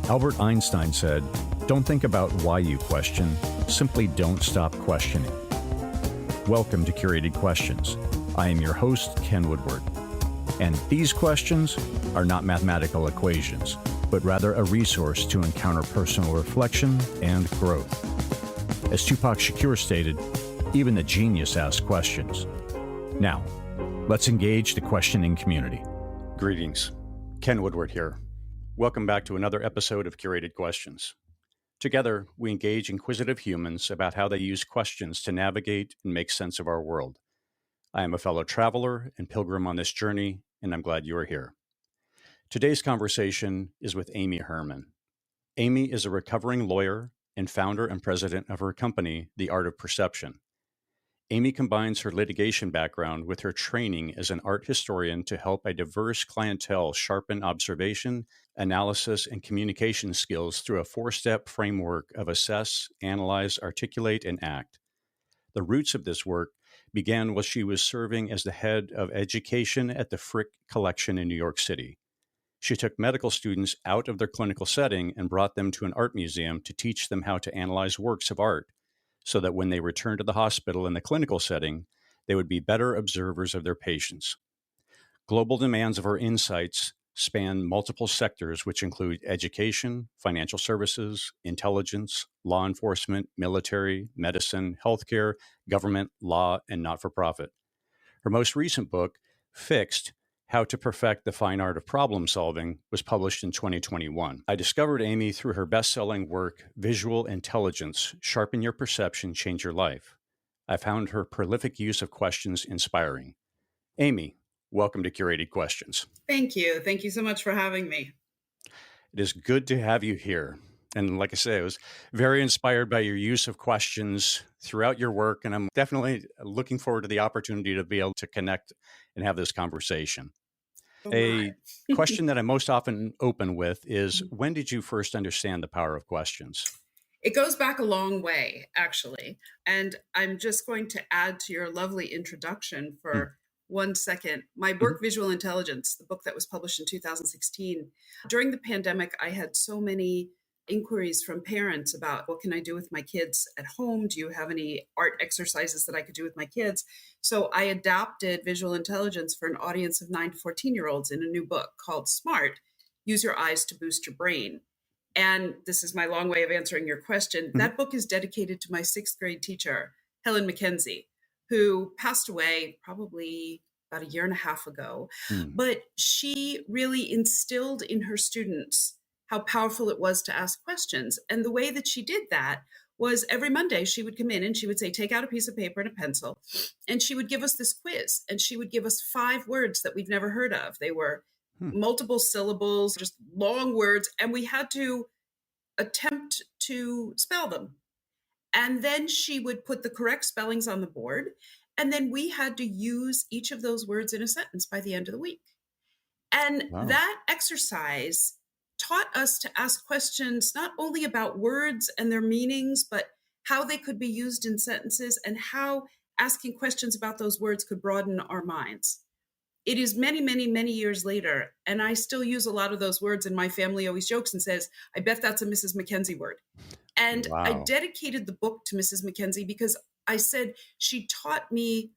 Albert Einstein said, "Don't think about why you question, simply don't stop questioning." Welcome to Curated Questions. I am your host, Ken Woodward. And these questions are not mathematical equations, but rather a resource to encounter personal reflection and growth. As Tupac Shakur stated, even the genius asks questions. Now, let's engage the questioning community. Greetings. Ken Woodward here. Welcome back to another episode of Curated Questions. Together, we engage inquisitive humans about how they use questions to navigate and make sense of our world. I am a fellow traveler and pilgrim on this journey, and I'm glad you are here. Today's conversation is with Amy Herman. Amy is a recovering lawyer and founder and president of her company, The Art of Perception. Amy combines her litigation background with her training as an art historian to help a diverse clientele sharpen observation, analysis, and communication skills through a four-step framework of assess, analyze, articulate, and act. The roots of this work began while she was serving as the head of education at the Frick Collection in New York City. She took medical students out of their clinical setting and brought them to an art museum to teach them how to analyze works of art, so that when they returned to the hospital in the clinical setting, they would be better observers of their patients. Global demands of her insights span multiple sectors, which include education, financial services, intelligence, law enforcement, military, medicine, healthcare, government, law, and not-for-profit. Her most recent book, Fixed: How to Perfect the Fine Art of Problem Solving, was published in 2021. I discovered Amy through her best-selling work, Visual Intelligence: Sharpen Your Perception, Change Your Life. I found her prolific use of questions inspiring. Amy, welcome to Curated Questions. Thank you. Thank you so much for having me. It is good to have you here. And like I say, I was very inspired by your use of questions throughout your work, and I'm definitely looking forward to the opportunity to be able to connect and have this conversation. A question that I most often open with is, when did you first understand the power of questions? It goes back a long way, actually. And I'm just going to add to your lovely introduction for 1 second. My work, Visual Intelligence, the book that was published in 2016, during the pandemic, I had so many inquiries from parents about what can I do with my kids at home? Do you have any art exercises that I could do with my kids? So I adapted Visual Intelligence for an audience of 9 to 14-year-olds in a new book called Smart: Use Your Eyes to Boost Your Brain. And this is my long way of answering your question. That book is dedicated to my 6th grade teacher, Helen McKenzie, who passed away probably about a year and a half ago. But she really instilled in her students how powerful it was to ask questions. And the way that she did that was every Monday she would come in and she would say, take out a piece of paper and a pencil. And she would give us this quiz. And she would give us 5 words that we've never heard of. They were multiple syllables, just long words. And we had to attempt to spell them. And then she would put the correct spellings on the board. And then we had to use each of those words in a sentence by the end of the week. And that exercise taught us to ask questions not only about words and their meanings, but how they could be used in sentences and how asking questions about those words could broaden our minds. It is many, many, many years later, and I still use a lot of those words, and my family always jokes and says, I bet that's a Mrs. McKenzie word. And I dedicated the book to Mrs. McKenzie because I said she taught me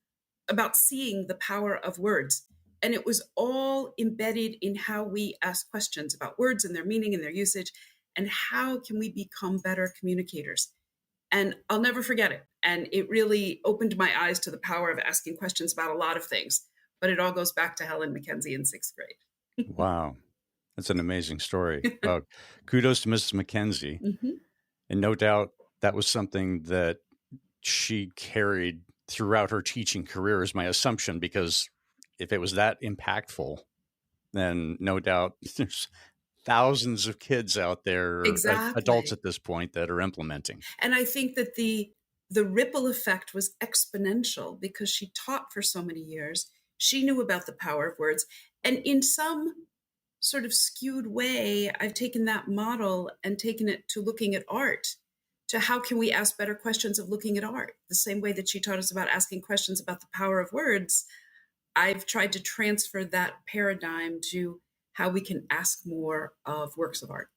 about seeing the power of words. And it was all embedded in how we ask questions about words and their meaning and their usage, and how can we become better communicators. And I'll never forget it. And it really opened my eyes to the power of asking questions about a lot of things. But it all goes back to Helen McKenzie in 6th grade. Wow. That's an amazing story. Kudos to Mrs. McKenzie. And no doubt that was something that she carried throughout her teaching career, is my assumption, because if it was that impactful, then no doubt there's thousands of kids out there, adults at this point, that are implementing. And I think that the ripple effect was exponential because she taught for so many years. She knew about the power of words. And in some sort of skewed way, I've taken that model and taken it to looking at art, to how can we ask better questions of looking at art? The same way that she taught us about asking questions about the power of words, I've tried to transfer that paradigm to how we can ask more of works of art.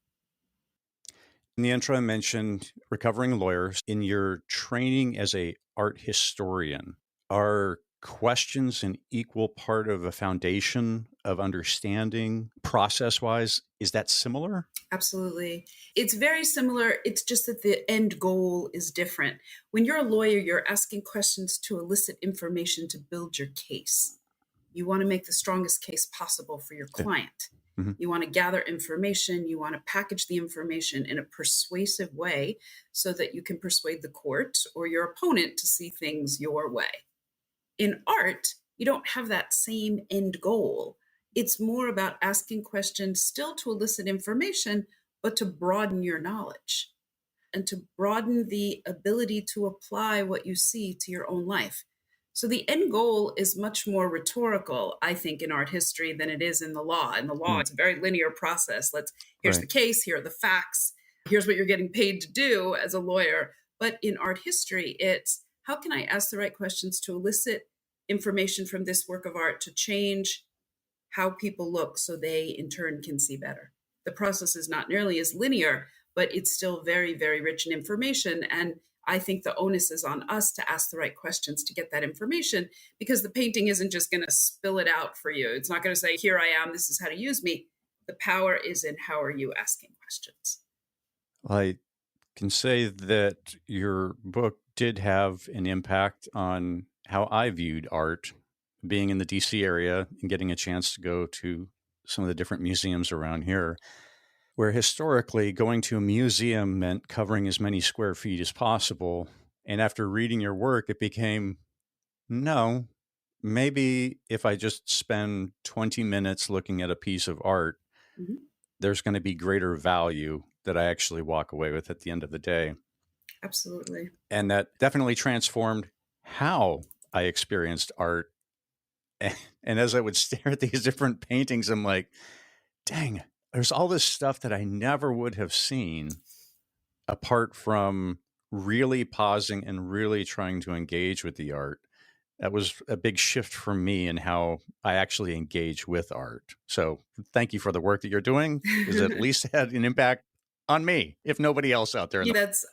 In the intro, I mentioned recovering lawyers. In your training as a art historian, are questions an equal part of a foundation of understanding process-wise? Is that similar? Absolutely. It's very similar. It's just that the end goal is different. When you're a lawyer, you're asking questions to elicit information to build your case. You want to make the strongest case possible for your Yeah. client. Mm-hmm. You want to gather information. You want to package the information in a persuasive way so that you can persuade the court or your opponent to see things your way. In art, you don't have that same end goal. It's more about asking questions still to elicit information, but to broaden your knowledge and to broaden the ability to apply what you see to your own life. So the end goal is much more rhetorical, I think, in art history than it is in the law. In the law, it's a very linear process. Here's the case, here are the facts, here's what you're getting paid to do as a lawyer. But in art history, it's how can I ask the right questions to elicit information from this work of art to change how people look so they in turn can see better. The process is not nearly as linear, but it's still very, very rich in information. And I think the onus is on us to ask the right questions to get that information, because the painting isn't just going to spill it out for you. It's not going to say, here I am, this is how to use me. The power is in how are you asking questions. I can say that your book did have an impact on how I viewed art, being in the DC area and getting a chance to go to some of the different museums around here, where historically going to a museum meant covering as many square feet as possible. And after reading your work, it became, no, maybe if I just spend 20 minutes looking at a piece of art, Mhm. there's going to be greater value that I actually walk away with at the end of the day. Absolutely. And that definitely transformed how I experienced art. And as I would stare at these different paintings, I'm like, dang, there's all this stuff that I never would have seen apart from really pausing and really trying to engage with the art. That was a big shift for me in how I actually engage with art. So thank you for the work that you're doing, because at least it had an impact on me, if nobody else out there.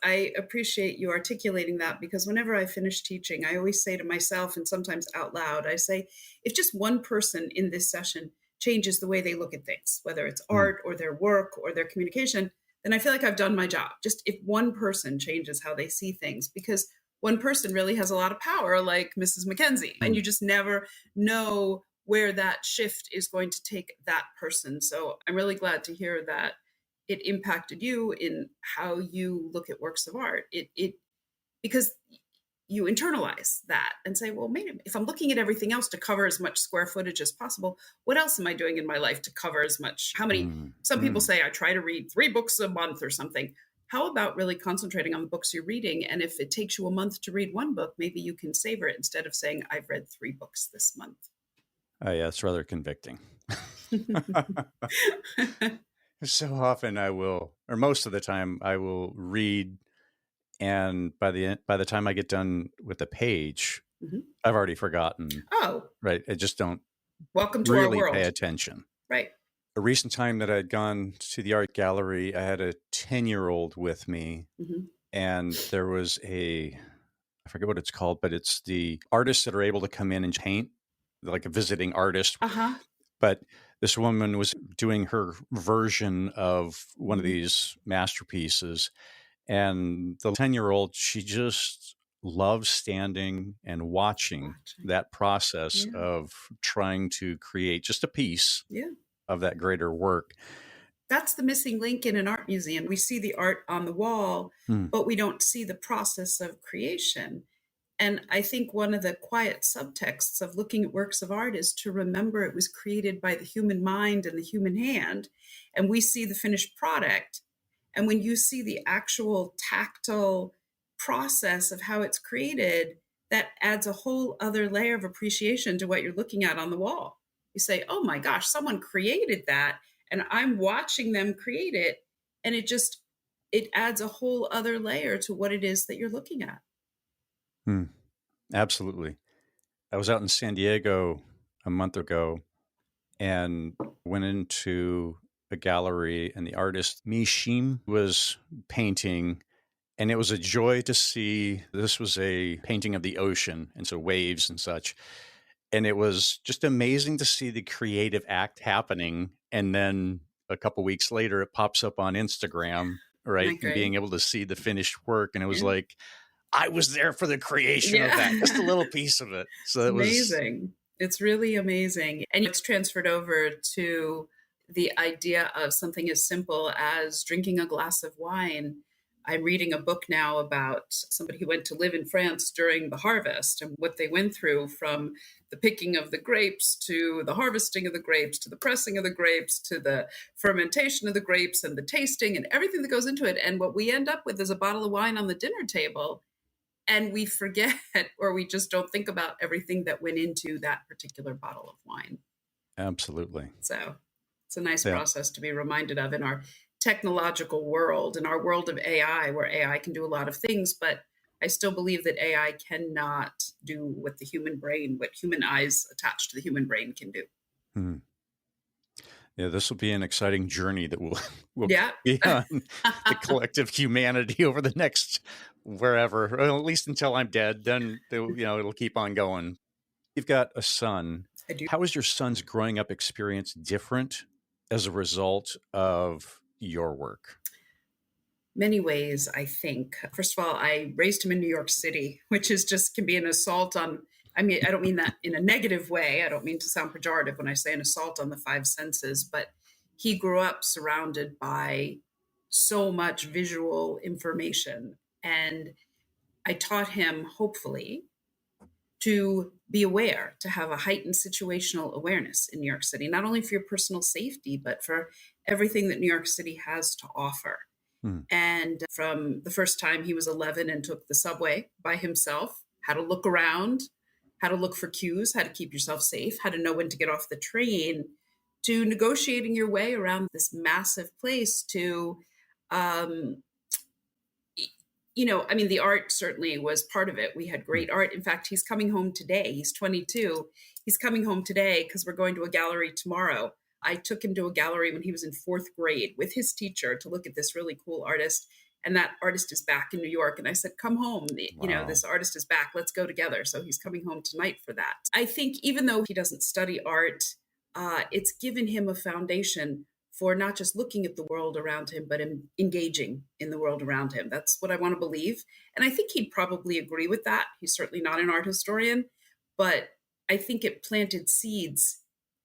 I appreciate you articulating that, because whenever I finish teaching, I always say to myself, and sometimes out loud, I say, if just one person in this session changes the way they look at things, whether it's art or their work or their communication, then I feel like I've done my job. Just if one person changes how they see things, because one person really has a lot of power, like Mrs. Mackenzie, and you just never know where that shift is going to take that person. So I'm really glad to hear that it impacted you in how you look at works of art. It because you internalize that and say, well, maybe if I'm looking at everything else to cover as much square footage as possible, what else am I doing in my life to cover as much? How many? Some people say I try to read 3 books a month or something. How about really concentrating on the books you're reading? And if it takes you a month to read one book, maybe you can savor it instead of saying, I've read 3 books this month. Yeah, it's rather convicting. So often I will, or most of the time I will read, and by the time I get done with the page, I've already forgotten. Oh, right. I just don't welcome to really our world. pay attention. Right. A recent time that I'd gone to the art gallery, I had a 10-year-old with me, and there was I forget what it's called, but it's the artists that are able to come in and paint, like a visiting artist. But this woman was doing her version of one of these masterpieces. And the 10-year-old, she just loves standing and watching that process of trying to create just a piece of that greater work. That's the missing link in an art museum. We see the art on the wall, but we don't see the process of creation. And I think one of the quiet subtexts of looking at works of art is to remember it was created by the human mind and the human hand. And we see the finished product. And when you see the actual tactile process of how it's created, that adds a whole other layer of appreciation to what you're looking at on the wall. You say, oh my gosh, someone created that, and I'm watching them create it. And it adds a whole other layer to what it is that you're looking at. Absolutely. I was out in San Diego a month ago and went into a gallery, and the artist Mishim was painting. And it was a joy to see. This was a painting of the ocean, and so waves and such. And it was just amazing to see the creative act happening. And then a couple weeks later, it pops up on Instagram, right? And being able to see the finished work. And it was like, I was there for the creation of that, just a little piece of it. So it was amazing. It's really amazing. And it's transferred over to the idea of something as simple as drinking a glass of wine. I'm reading a book now about somebody who went to live in France during the harvest and what they went through, from the picking of the grapes to the harvesting of the grapes to the pressing of the grapes to the fermentation of the grapes and the tasting and everything that goes into it. And what we end up with is a bottle of wine on the dinner table. And we forget, or we just don't think about everything that went into that particular bottle of wine. Absolutely. So it's a nice process to be reminded of in our technological world, in our world of AI, where AI can do a lot of things, but I still believe that AI cannot do what the human brain, what human eyes attached to the human brain can do. Hmm. Yeah, this will be an exciting journey that we'll be on, the collective humanity over the next wherever, or at least until I'm dead. Then it'll keep on going. You've got a son. I do. How is your son's growing up experience different as a result of your work? Many ways, I think. First of all, I raised him in New York City, which is just can be an assault on, I don't mean that in a negative way. I don't mean to sound pejorative when I say an assault on the five senses, but he grew up surrounded by so much visual information. And I taught him, hopefully, to be aware, to have a heightened situational awareness in New York City, not only for your personal safety, but for everything that New York City has to offer. And from the first time he was 11 and took the subway by himself, how to look around, how to look for cues, how to keep yourself safe, how to know when to get off the train, to negotiating your way around this massive place, to the art certainly was part of it. We had great art. In fact, he's coming home today. He's 22. He's coming home today because we're going to a gallery tomorrow. I took him to a gallery when he was in fourth grade with his teacher to look at this really cool artist. And that artist is back in New York. And I said, come home. Wow. This artist is back. Let's go together. So he's coming home tonight for that. I think even though he doesn't study art, it's given him a foundation for not just looking at the world around him, but engaging in the world around him. That's what I want to believe. And I think he'd probably agree with that. He's certainly not an art historian, but I think it planted seeds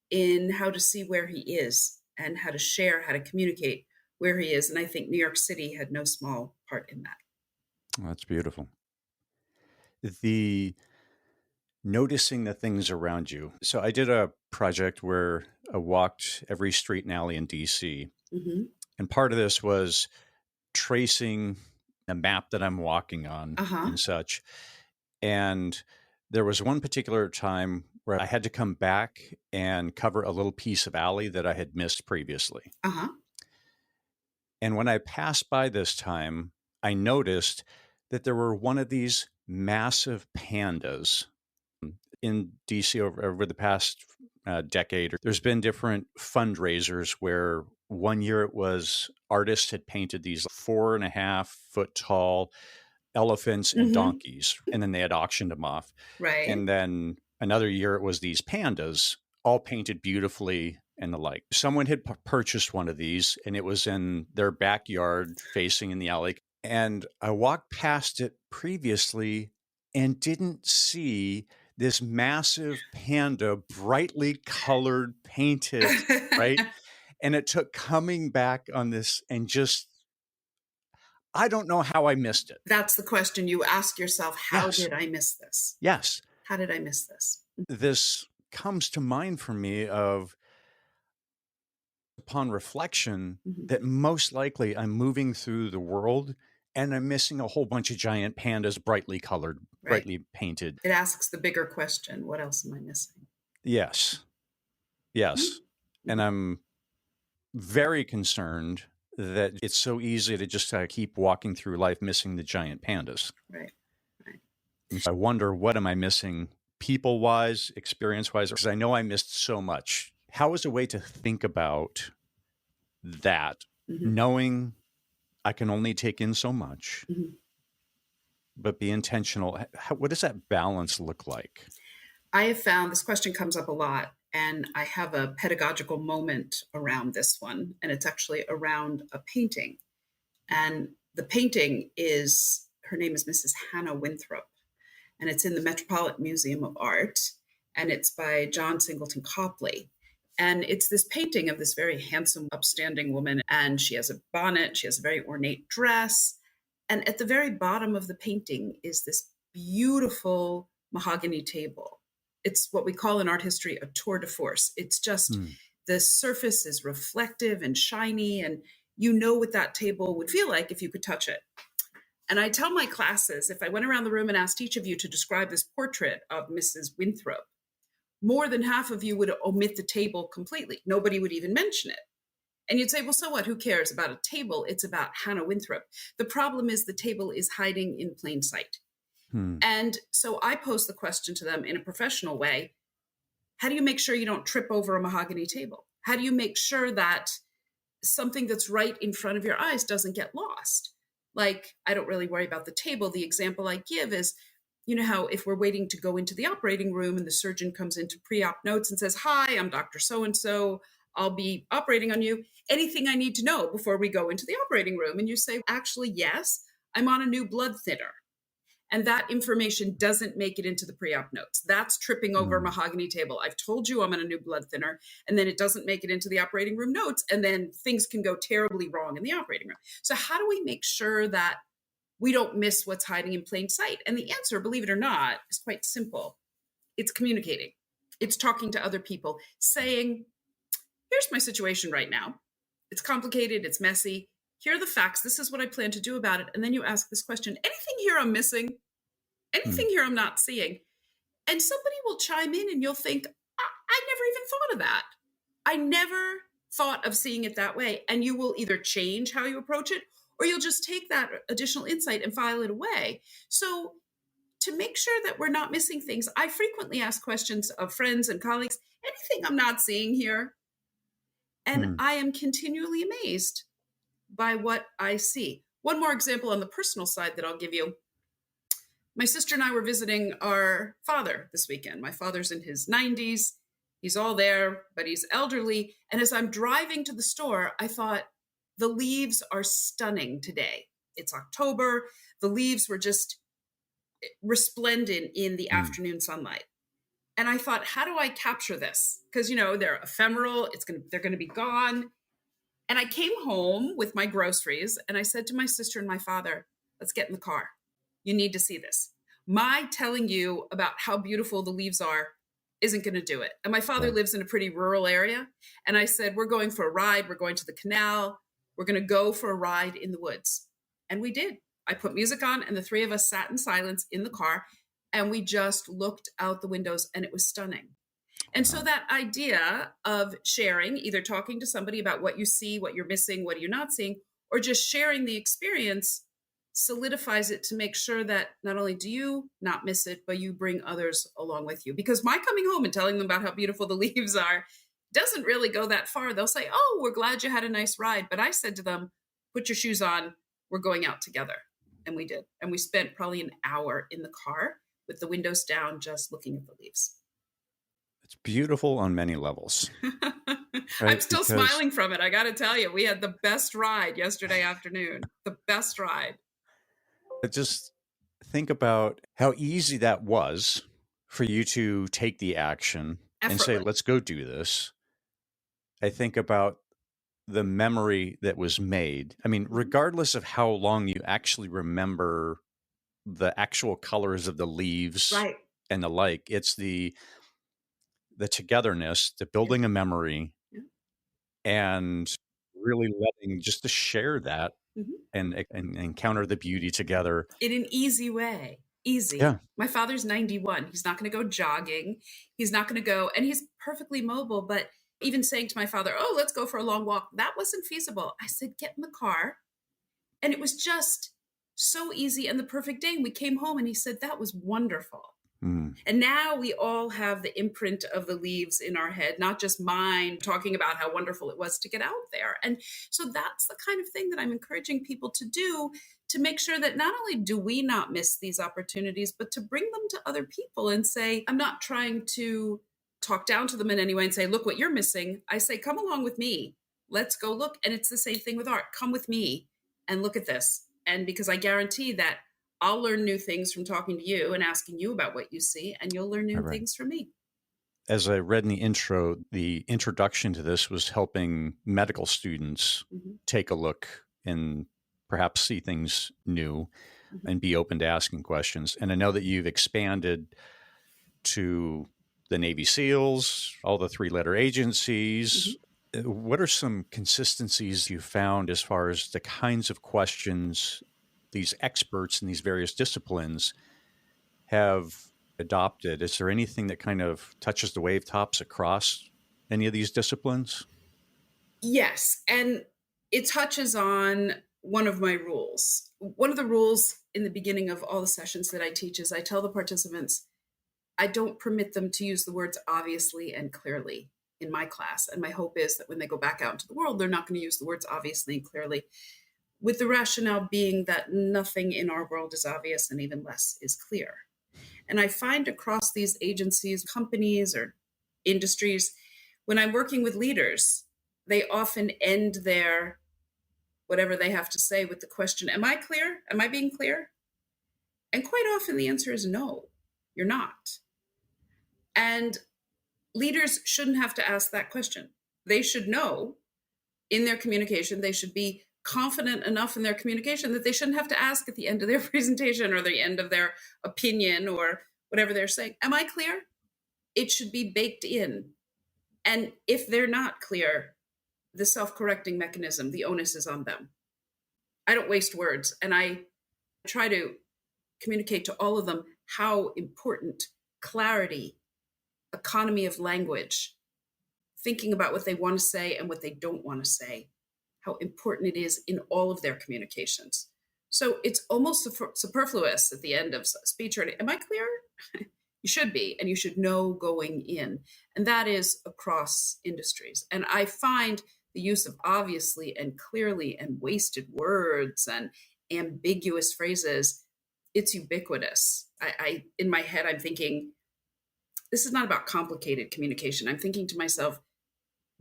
in how to see where he is and how to share, how to communicate where he is. And I think New York City had no small part in that. That's beautiful. The noticing the things around you. So I did a project where I walked every street and alley in DC. Mm-hmm. And part of this was tracing the map that I'm walking on and such. And there was one particular time where I had to come back and cover a little piece of alley that I had missed previously. And when I passed by this time, I noticed that there were one of these massive pandas in DC over the past decade. There's been different fundraisers where one year it was artists had painted these 4.5 foot tall elephants and donkeys, and then they had auctioned them off. Right. And then another year it was these pandas, all painted beautifully and the like. Someone had purchased one of these, and it was in their backyard facing in the alley. And I walked past it previously and didn't see this massive panda, brightly colored, painted, right? And it took coming back on this and just, I don't know how I missed it. That's the question you ask yourself. How did I miss this? Yes. How did I miss this? This comes to mind for me of, upon reflection, that most likely I'm moving through the world and I'm missing a whole bunch of giant pandas, brightly colored, brightly painted. It asks the bigger question, what else am I missing? Yes. And I'm very concerned that it's so easy to just keep walking through life missing the giant pandas. Right. And so I wonder, what am I missing people-wise, experience-wise? Because I know I missed so much. How is a way to think about that, knowing I can only take in so much, but be intentional. What does that balance look like? I have found this question comes up a lot, and I have a pedagogical moment around this one, and it's actually around a painting. And the painting is, her name is Mrs. Hannah Winthrop, and it's in the Metropolitan Museum of Art, and it's by John Singleton Copley. And it's this painting of this very handsome, upstanding woman, and she has a bonnet, she has a very ornate dress. And at the very bottom of the painting is this beautiful mahogany table. It's what we call in art history a tour de force. It's just the surface is reflective and shiny, and you know what that table would feel like if you could touch it. And I tell my classes, if I went around the room and asked each of you to describe this portrait of Mrs. Winthrop, more than half of you would omit the table completely. Nobody would even mention it. And you'd say, well, so what? Who cares about a table? It's about Hannah Winthrop. The problem is the table is hiding in plain sight. And so I pose the question to them in a professional way. How do you make sure you don't trip over a mahogany table? How do you make sure that something that's right in front of your eyes doesn't get lost? Like, I don't really worry about the table. The example I give is, you know how if we're waiting to go into the operating room and the surgeon comes into pre-op notes and says, hi, I'm Dr. So-and-so, I'll be operating on you. Anything I need to know before we go into the operating room? And you say, actually, yes, I'm on a new blood thinner. And that information doesn't make it into the pre-op notes. That's tripping over a mahogany table. I've told you I'm on a new blood thinner, and then it doesn't make it into the operating room notes, and then things can go terribly wrong in the operating room. So how do we make sure that we don't miss what's hiding in plain sight? And the answer, believe it or not, is quite simple. It's communicating. It's talking to other people, saying, here's my situation right now. It's complicated. It's messy. Here are the facts. This is what I plan to do about it. And then you ask this question, anything here I'm missing? Anything here I'm not seeing? And somebody will chime in and you'll think, I never even thought of that. I never thought of seeing it that way. And you will either change how you approach it, or you'll just take that additional insight and file it away. So to make sure that we're not missing things, I frequently ask questions of friends and colleagues, anything I'm not seeing here? And I am continually amazed by what I see. One more example on the personal side that I'll give you. My sister and I were visiting our father this weekend. My father's in his 90s. He's all there, but he's elderly. And as I'm driving to the store, I thought, the leaves are stunning today. It's October. The leaves were just resplendent in the afternoon sunlight. And I thought, how do I capture this? Because, you know, they're ephemeral. They're going to be gone. And I came home with my groceries and I said to my sister and my father, let's get in the car. You need to see this. My telling you about how beautiful the leaves are isn't going to do it. And my father lives in a pretty rural area. And I said, we're going for a ride. We're going to the canal. We're going to go for a ride in the woods. And we did. I put music on and the three of us sat in silence in the car and we just looked out the windows and it was stunning. And so that idea of sharing, either talking to somebody about what you see, what you're missing, what you're not seeing, or just sharing the experience solidifies it to make sure that not only do you not miss it, but you bring others along with you. Because my coming home and telling them about how beautiful the leaves are doesn't really go that far. They'll say, oh, we're glad you had a nice ride. But I said to them, put your shoes on. We're going out together. And we did. And we spent probably an hour in the car with the windows down, just looking at the leaves. It's beautiful on many levels. Right? I'm still smiling from it. I got to tell you, we had the best ride yesterday afternoon. The best ride. Just think about how easy that was for you to take the action and say, let's go do this. I think about the memory that was made. I mean, regardless of how long you actually remember the actual colors of the leaves and the like, it's the togetherness, the building a memory, and really letting just to share that and encounter the beauty together in an easy way. Easy. Yeah. My father's 91. He's not going to go jogging. He's not going to go, and he's perfectly mobile. But even saying to my father, oh, let's go for a long walk, that wasn't feasible. I said, get in the car. And it was just so easy and the perfect day. And we came home and he said, that was wonderful. Mm. And now we all have the imprint of the leaves in our head, not just mine talking about how wonderful it was to get out there. And so that's the kind of thing that I'm encouraging people to do, to make sure that not only do we not miss these opportunities, but to bring them to other people and say, I'm not trying to talk down to them in any way and say, look what you're missing. I say, come along with me. Let's go look. And it's the same thing with art. Come with me and look at this. And because I guarantee that I'll learn new things from talking to you and asking you about what you see, and you'll learn new things from me. As I read in the intro, the introduction to this was helping medical students take a look and perhaps see things new and be open to asking questions. And I know that you've expanded to the Navy SEALs, all the three-letter agencies. What are some consistencies you found as far as the kinds of questions these experts in these various disciplines have adopted? Is there anything that kind of touches the wave tops across any of these disciplines? Yes. And it touches on one of my rules. One of the rules in the beginning of all the sessions that I teach is I tell the participants, I don't permit them to use the words obviously and clearly in my class. And my hope is that when they go back out into the world, they're not going to use the words obviously and clearly, with the rationale being that nothing in our world is obvious and even less is clear. And I find across these agencies, companies, or industries, when I'm working with leaders, they often end their whatever they have to say with the question, am I clear? Am I being clear? And quite often the answer is no, you're not. And leaders shouldn't have to ask that question. They should know in their communication, they should be confident enough in their communication that they shouldn't have to ask at the end of their presentation or the end of their opinion or whatever they're saying, am I clear? It should be baked in. And if they're not clear, the self-correcting mechanism, the onus is on them. I don't waste words. And I try to communicate to all of them how important clarity, economy of language, thinking about what they want to say and what they don't want to say, how important it is in all of their communications. So it's almost superfluous at the end of speech or, am I clear? You should be, and you should know going in. And that is across industries. And I find the use of obviously and clearly and wasted words and ambiguous phrases, it's ubiquitous. I in my head, I'm thinking, this is not about complicated communication. I'm thinking to myself,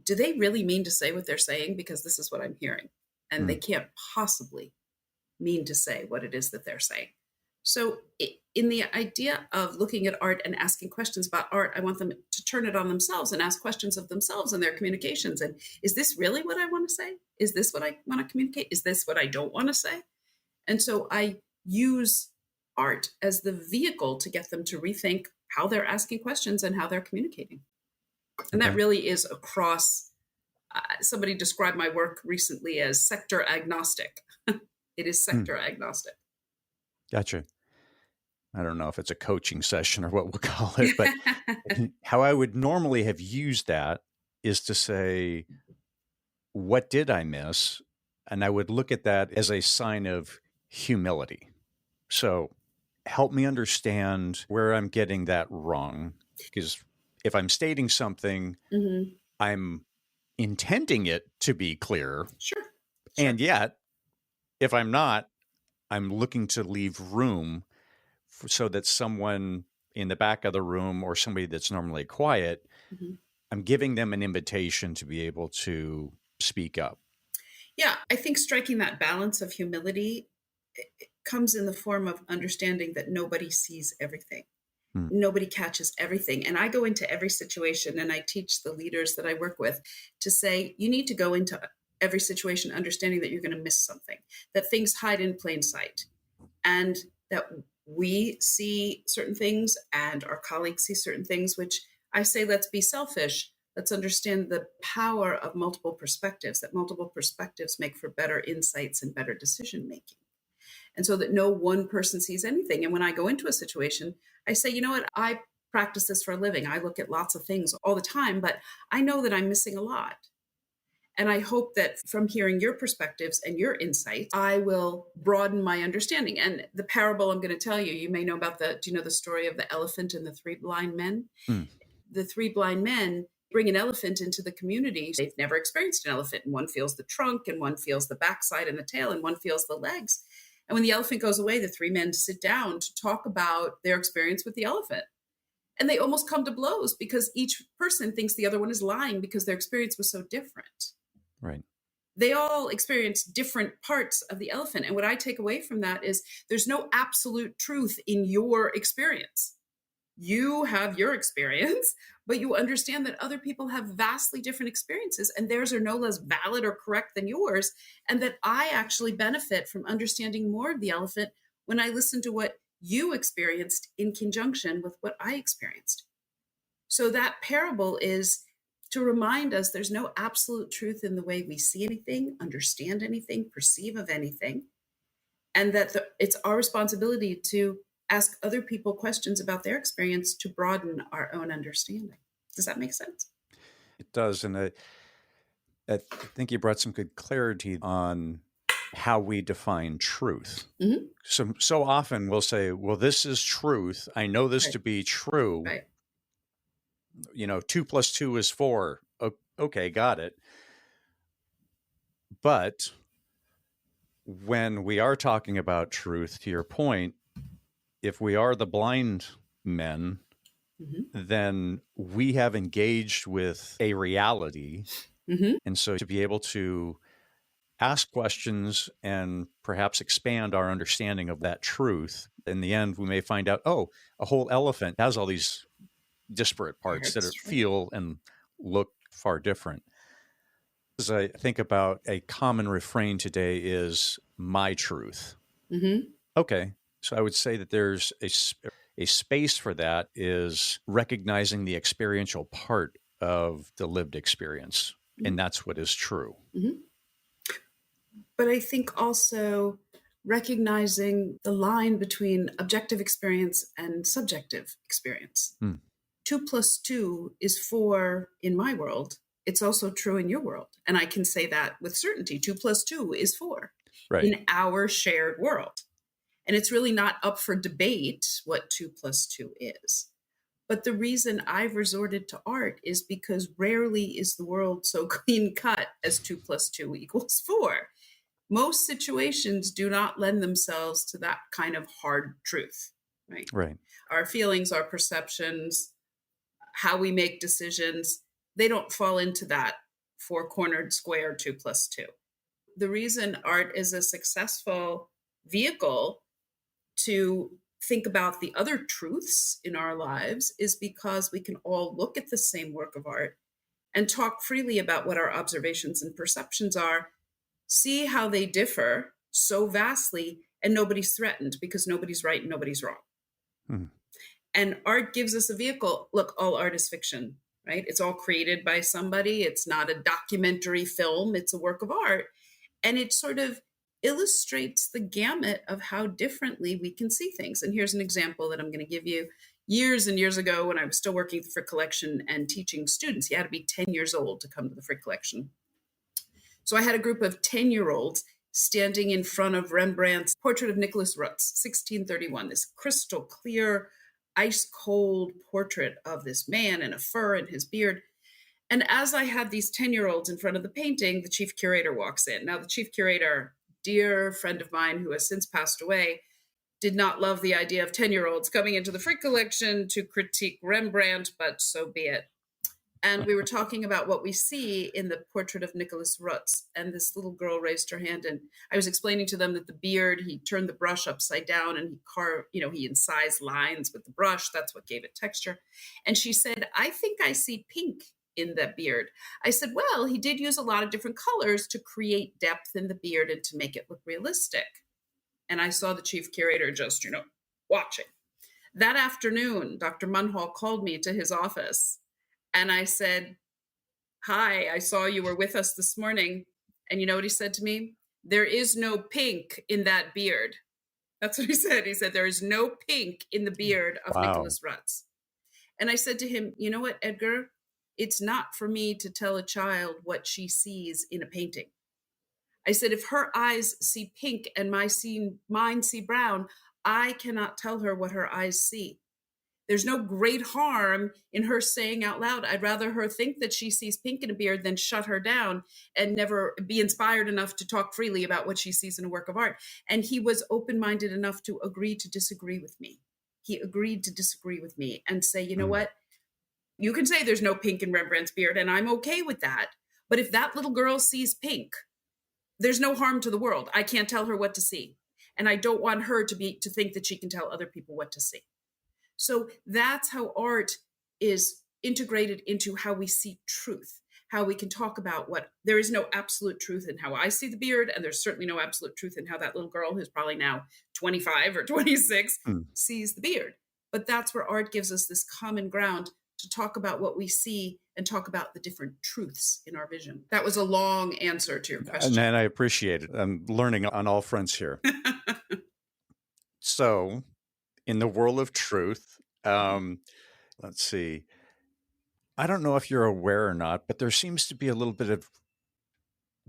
do they really mean to say what they're saying? Because this is what I'm hearing. And they can't possibly mean to say what it is that they're saying. So in the idea of looking at art and asking questions about art, I want them to turn it on themselves and ask questions of themselves in their communications. And is this really what I want to say? Is this what I want to communicate? Is this what I don't want to say? And so I use art as the vehicle to get them to rethink how they're asking questions and how they're communicating. And that really is across, somebody described my work recently as sector agnostic. It is sector agnostic. Gotcha. I don't know if it's a coaching session or what we'll call it, but how I would normally have used that is to say, what did I miss? And I would look at that as a sign of humility. So help me understand where I'm getting that wrong. Because if I'm stating something, I'm intending it to be clear. Sure. And yet, if I'm not, I'm looking to leave room so that someone in the back of the room or somebody that's normally quiet, I'm giving them an invitation to be able to speak up. Yeah, I think striking that balance of humility comes in the form of understanding that nobody sees everything. Nobody catches everything. And I go into every situation and I teach the leaders that I work with to say, you need to go into every situation understanding that you're going to miss something, that things hide in plain sight, and that we see certain things and our colleagues see certain things, which I say, let's be selfish. Let's understand the power of multiple perspectives, that multiple perspectives make for better insights and better decision making. And so that no one person sees anything. And when I go into a situation, I say, you know what, I practice this for a living. I look at lots of things all the time, but I know that I'm missing a lot. And I hope that from hearing your perspectives and your insights, I will broaden my understanding. And the parable I'm going to tell you, you may know about do you know the story of the elephant and the three blind men? Mm. The three blind men bring an elephant into the community. They've never experienced an elephant. And one feels the trunk, and one feels the backside and the tail, and one feels the legs. And when the elephant goes away, the three men sit down to talk about their experience with the elephant. And they almost come to blows because each person thinks the other one is lying because their experience was so different. Right. They all experience different parts of the elephant. And what I take away from that is there's no absolute truth in your experience. You have your experience, but you understand that other people have vastly different experiences, and theirs are no less valid or correct than yours. And that I actually benefit from understanding more of the elephant when I listen to what you experienced in conjunction with what I experienced. So that parable is to remind us there's no absolute truth in the way we see anything, understand anything, perceive of anything, and that it's our responsibility to ask other people questions about their experience to broaden our own understanding. Does that make sense? It does. And I think you brought some good clarity on how we define truth. Mm-hmm. So often we'll say, well, this is truth. I know this to be true. Right. 2 + 2 is 4. Okay, got it. But when we are talking about truth, to your point, if we are the blind men, Mm-hmm. then we have engaged with a reality. Mm-hmm. And so to be able to ask questions and perhaps expand our understanding of that truth, in the end, we may find out, a whole elephant has all these disparate parts that feel and look far different. As I think about a common refrain today is my truth. Mm-hmm. Okay. So I would say that there's a space for that is recognizing the experiential part of the lived experience. Mm-hmm. And that's what is true. Mm-hmm. But I think also recognizing the line between objective experience and subjective experience. 2 + 2 is 4 in my world. It's also true in your world. And I can say that with certainty. 2 + 2 is 4 in our shared world. And it's really not up for debate what 2 + 2 is. But the reason I've resorted to art is because rarely is the world so clean cut as 2 + 2 = 4. Most situations do not lend themselves to that kind of hard truth, right? Right. Our feelings, our perceptions, how we make decisions, they don't fall into that four-cornered square 2 + 2. The reason art is a successful vehicle to think about the other truths in our lives is because we can all look at the same work of art and talk freely about what our observations and perceptions are, see how they differ so vastly, and nobody's threatened because nobody's right and nobody's wrong. Mm-hmm. And art gives us a vehicle. Look, all art is fiction, right? It's all created by somebody. It's not a documentary film. It's a work of art. And it sort of illustrates the gamut of how differently we can see things. And here's an example that I'm going to give you. Years and years ago, when I was still working at the Frick Collection and teaching students, you had to be 10 years old to come to the Frick Collection. So I had a group of 10-year-olds standing in front of Rembrandt's portrait of Nicholas Rutz, 1631, this crystal clear, ice-cold portrait of this man in a fur and his beard. And as I had these 10-year-olds in front of the painting, the chief curator walks in. Now, the chief curator, dear friend of mine who has since passed away, did not love the idea of 10-year-olds coming into the Frick Collection to critique Rembrandt, but so be it. And we were talking about what we see in the portrait of Nicholas Rutz. And this little girl raised her hand, and I was explaining to them that the beard, he turned the brush upside down and he carved, he incised lines with the brush. That's what gave it texture. And she said, I think I see pink in that beard. I said, well, he did use a lot of different colors to create depth in the beard and to make it look realistic. And I saw the chief curator just, watching. That afternoon, Dr. Munhall called me to his office. And I said, hi, I saw you were with us this morning. And you know what he said to me? There is no pink in that beard. That's what he said. He said, there is no pink in the beard of Nicholas Rutz. And I said to him, you know what, Edgar? it's not for me to tell a child what she sees in a painting. I said, if her eyes see pink and mine see brown, I cannot tell her what her eyes see. There's no great harm in her saying out loud, I'd rather her think that she sees pink in a beard than shut her down and never be inspired enough to talk freely about what she sees in a work of art. And he was open-minded enough to agree to disagree with me. He agreed to disagree with me and say, you know what? You can say there's no pink in Rembrandt's beard, and I'm okay with that. But if that little girl sees pink, there's no harm to the world. I can't tell her what to see. And I don't want her to think that she can tell other people what to see. So that's how art is integrated into how we see truth, how we can talk about what there is no absolute truth in how I see the beard. And there's certainly no absolute truth in how that little girl, who's probably now 25 or 26, sees the beard. But that's where art gives us this common ground to talk about what we see and talk about the different truths in our vision. That was a long answer to your question. And I appreciate it. I'm learning on all fronts here. So, in the world of truth, let's see. I don't know if you're aware or not, but there seems to be a little bit of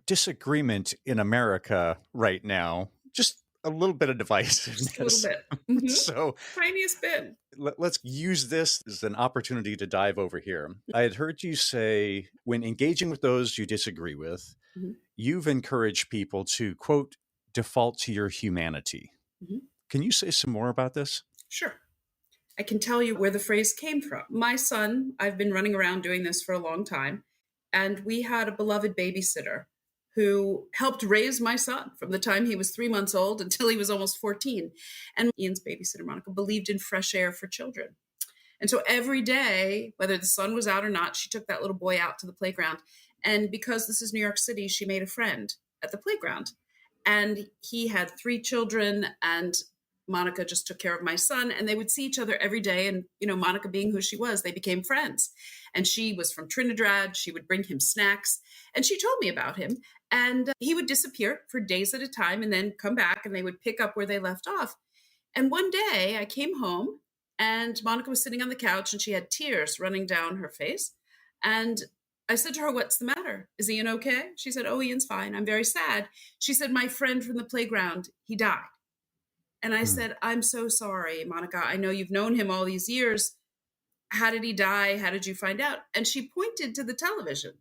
disagreement in America right now. Just a little bit of divisiveness. Just a little bit. Mm-hmm. So, tiniest bit. Let's use this as an opportunity to dive over here. I had heard you say, when engaging with those you disagree with, you've encouraged people to, quote, default to your humanity. Can you say some more about this? Sure. I can tell you where the phrase came from. My son, I've been running around doing this for a long time, and we had a beloved babysitter who helped raise my son from the time he was 3 months old until he was almost 14. And Ian's babysitter, Monica, believed in fresh air for children. And so every day, whether the sun was out or not, she took that little boy out to the playground. And because this is New York City, she made a friend at the playground. And he had 3 children, and Monica just took care of my son, and they would see each other every day. And, Monica being who she was, they became friends. And she was from Trinidad. She would bring him snacks. And she told me about him. And he would disappear for days at a time and then come back, and they would pick up where they left off. And one day I came home, and Monica was sitting on the couch, and she had tears running down her face. And I said to her, "What's the matter? Is Ian okay?" She said, "Oh, Ian's fine. I'm very sad." She said, "My friend from the playground, he died." And I said, "I'm so sorry, Monica. I know you've known him all these years. How did he die? How did you find out?" And she pointed to the television.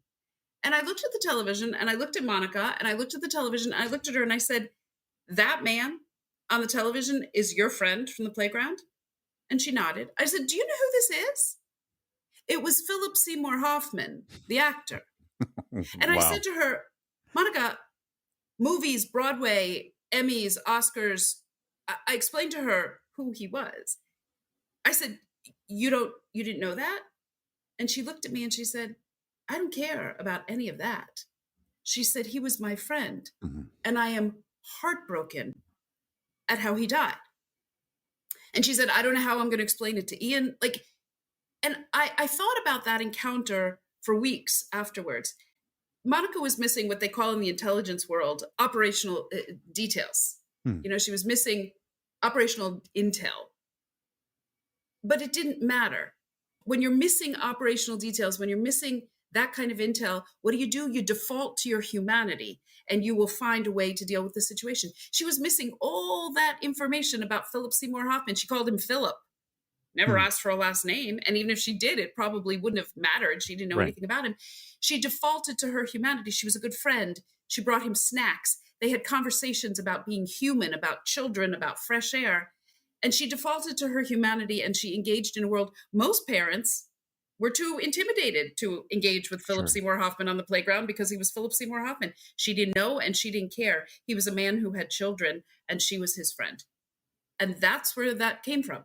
And I looked at the television, and I looked at Monica, and I looked at the television, and I looked at her, and I said, "That man on the television is your friend from the playground?" And she nodded. I said, "Do you know who this is?" It was Philip Seymour Hoffman, the actor. And I said to her, "Monica, movies, Broadway, Emmys, Oscars." I explained to her who he was. I said, you didn't know that?" And she looked at me and she said, "I don't care about any of that." She said, "He was my friend, and I am heartbroken at how he died." And she said, "I don't know how I'm going to explain it to Ian." And I thought about that encounter for weeks afterwards. Monica was missing what they call in the intelligence world operational details. She was missing operational intel. But it didn't matter. When you're missing operational details, when you're missing that kind of intel, what do? You default to your humanity, and you will find a way to deal with the situation. She was missing all that information about Philip Seymour Hoffman. She called him Philip, never asked for a last name. And even if she did, it probably wouldn't have mattered. She didn't know anything about him. She defaulted to her humanity. She was a good friend. She brought him snacks. They had conversations about being human, about children, about fresh air. And she defaulted to her humanity, and she engaged in a world. Most parents were too intimidated to engage with Philip Seymour Hoffman on the playground because he was Philip Seymour Hoffman. She didn't know, and she didn't care. He was a man who had children, and she was his friend. And that's where that came from.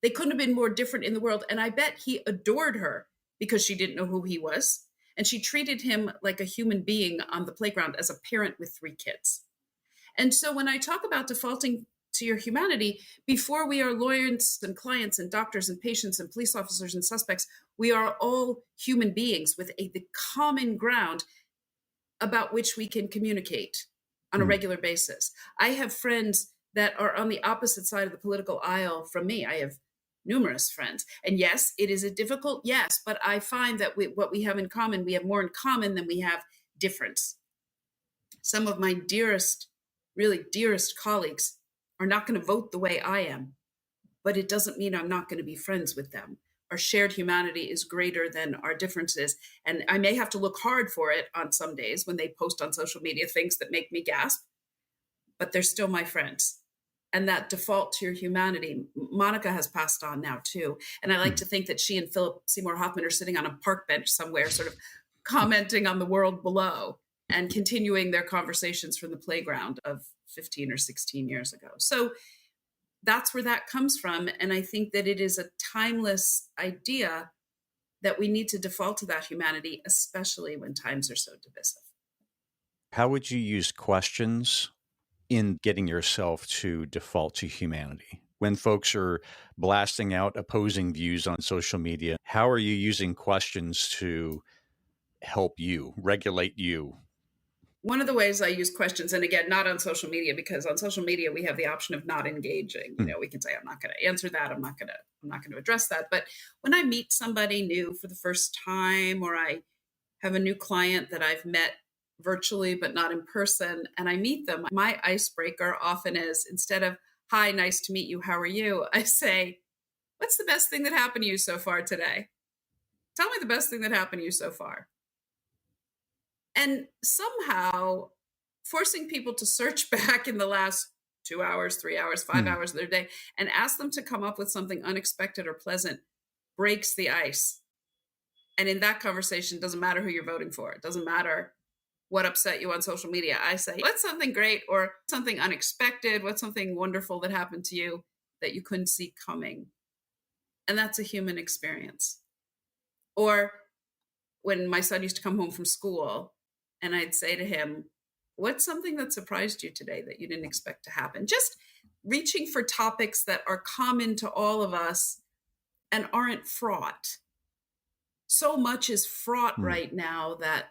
They couldn't have been more different in the world. And I bet he adored her because she didn't know who he was. And she treated him like a human being on the playground as a parent with 3 kids. And so when I talk about defaulting to your humanity, before we are lawyers and clients and doctors and patients and police officers and suspects, we are all human beings with the common ground about which we can communicate on a regular basis. I have friends that are on the opposite side of the political aisle from me. I have numerous friends. And yes, it is a difficult yes, but I find that what we have in common, we have more in common than we have difference. Some of my dearest, really dearest colleagues are not going to vote the way I am, but it doesn't mean I'm not going to be friends with them. Our shared humanity is greater than our differences. And I may have to look hard for it on some days when they post on social media things that make me gasp, but they're still my friends. And that default to your humanity, Monica has passed on now too. And I like to think that she and Philip Seymour Hoffman are sitting on a park bench somewhere, sort of commenting on the world below and continuing their conversations from the playground of 15 or 16 years ago. So that's where that comes from. And I think that it is a timeless idea that we need to default to that humanity, especially when times are so divisive. How would you use questions in getting yourself to default to humanity? When folks are blasting out opposing views on social media, how are you using questions to help you, regulate you? One of the ways I use questions, and again, not on social media, because on social media we have the option of not engaging. We can say, I'm not going to answer that. I'm not going to address that. But when I meet somebody new for the first time, or I have a new client that I've met virtually but not in person, and I meet them, my icebreaker often is, instead of, hi, nice to meet you, how are you? I say, what's the best thing that happened to you so far today? Tell me the best thing that happened to you so far. And somehow forcing people to search back in the last 2 hours, 3 hours, 5 hours of their day and ask them to come up with something unexpected or pleasant breaks the ice. And in that conversation, it doesn't matter who you're voting for. It doesn't matter what upset you on social media. I say, what's something great or something unexpected? What's something wonderful that happened to you that you couldn't see coming? And that's a human experience. Or when my son used to come home from school, and I'd say to him, what's something that surprised you today that you didn't expect to happen? Just reaching for topics that are common to all of us and aren't fraught. So much is fraught right now that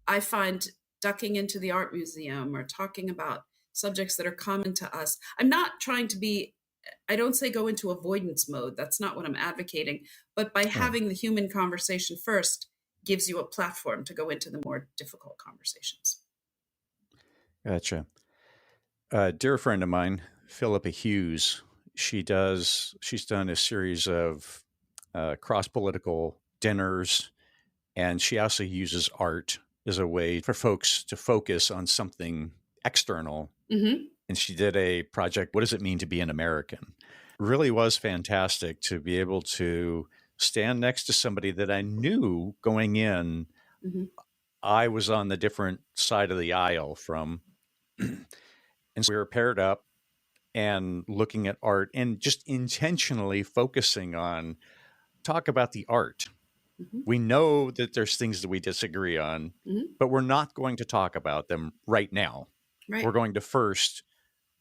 I find ducking into the art museum or talking about subjects that are common to us. I'm not trying to be, I don't say go into avoidance mode. That's not what I'm advocating. But by having the human conversation first, gives you a platform to go into the more difficult conversations. Gotcha. A dear friend of mine, Philippa Hughes, she's done a series of cross-political dinners, and she also uses art as a way for folks to focus on something external. And she did a project, What Does It Mean to Be an American? Really was fantastic to be able to stand next to somebody that I knew going in. I was on the different side of the aisle from. And so we were paired up and looking at art and just intentionally focusing on talk about the art. We know that there's things that we disagree on, but we're not going to talk about them right now. We're going to first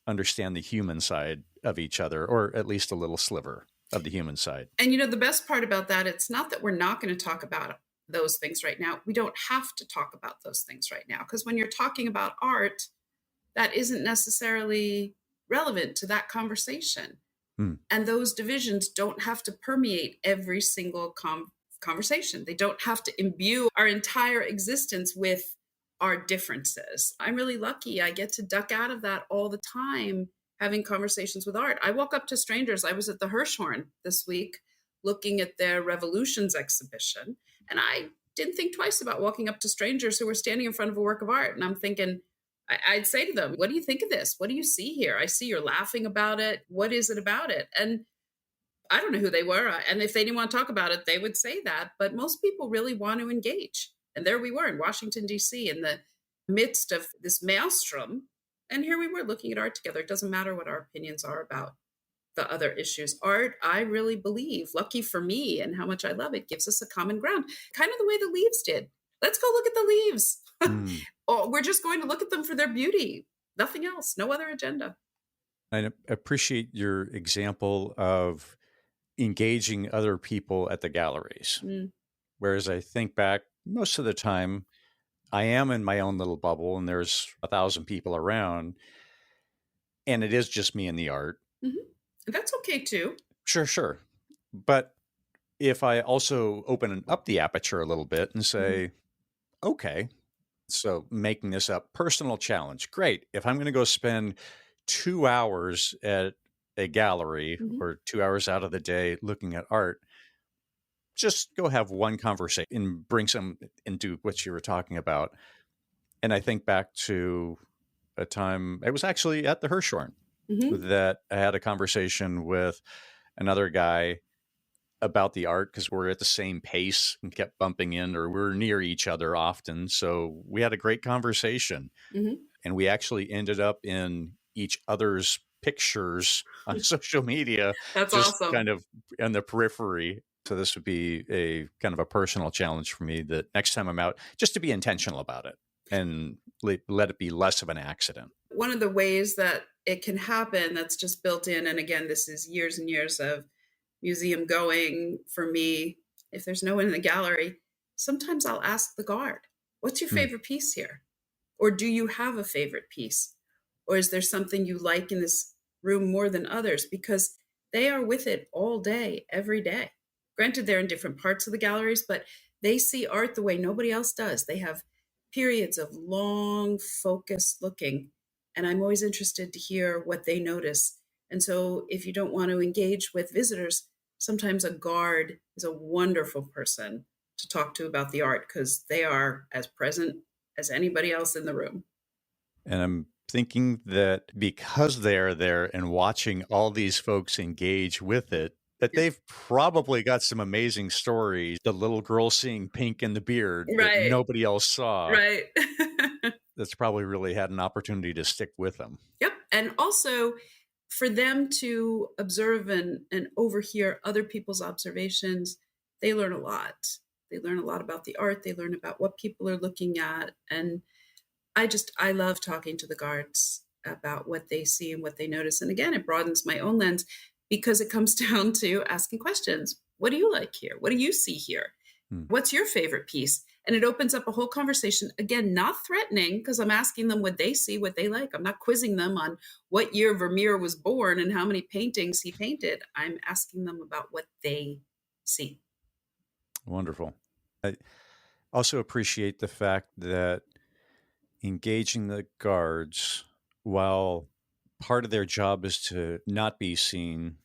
understand the human side of each other, or at least a little sliver of the human side. And the best part about that, it's not that we're not going to talk about those things right now. We don't have to talk about those things right now, because when you're talking about art, that isn't necessarily relevant to that conversation. And those divisions don't have to permeate every single conversation. They don't have to imbue our entire existence with our differences. I'm really lucky. I get to duck out of that all the time, having conversations with art. I walk up to strangers. I was at the Hirshhorn this week looking at their Revolutions exhibition, and I didn't think twice about walking up to strangers who were standing in front of a work of art. And I'm thinking, I'd say to them, what do you think of this? What do you see here? I see you're laughing about it. What is it about it? And I don't know who they were. And if they didn't want to talk about it, they would say that. But most people really want to engage. And there we were in Washington, D.C., in the midst of this maelstrom. And here we were looking at art together. It doesn't matter what our opinions are about the other issues. Art, I really believe, lucky for me and how much I love it, gives us a common ground, kind of the way the leaves did. Let's go look at the leaves. Or we're just going to look at them for their beauty. Nothing else, no other agenda. I appreciate your example of engaging other people at the galleries. Whereas I think back, most of the time, I am in my own little bubble and there's 1,000 people around and it is just me and the art. That's okay too. Sure. But if I also open up the aperture a little bit and say, okay, so making this a personal challenge, great. If I'm going to go spend 2 hours at a gallery or 2 hours out of the day looking at art, just go have one conversation and bring some into what you were talking about. And I think back to a time, it was actually at the Hirshhorn that I had a conversation with another guy about the art because we're at the same pace and kept bumping in, or we're near each other often. So we had a great conversation, and we actually ended up in each other's pictures on social media. That's just awesome. kind of on the periphery. So this would be a kind of a personal challenge for me, that next time I'm out, just to be intentional about it and let it be less of an accident. One of the ways that it can happen that's just built in, and again, this is years and years of museum going for me. If there's no one in the gallery, sometimes I'll ask the guard, what's your favorite piece here? Or do you have a favorite piece? Or is there something you like in this room more than others? Because they are with it all day, every day. Granted, they're in different parts of the galleries, but they see art the way nobody else does. They have periods of long, focused looking. And I'm always interested to hear what they notice. And so if you don't want to engage with visitors, sometimes a guard is a wonderful person to talk to about the art because they are as present as anybody else in the room. And I'm thinking that because they're there and watching all these folks engage with it, that they've probably got some amazing stories. The little girl seeing pink in the beard that nobody else saw. Right. That's probably really had an opportunity to stick with them. Yep. And also for them to observe and overhear other people's observations, they learn a lot. They learn a lot about the art. They learn about what people are looking at. And I love talking to the guards about what they see and what they notice. And again, it broadens my own lens because it comes down to asking questions. What do you like here? What do you see here? What's your favorite piece? And it opens up a whole conversation. Again, not threatening, because I'm asking them what they see, what they like. I'm not quizzing them on what year Vermeer was born and how many paintings he painted. I'm asking them about what they see. Wonderful. I also appreciate the fact that engaging the guards, while part of their job is to not be seen,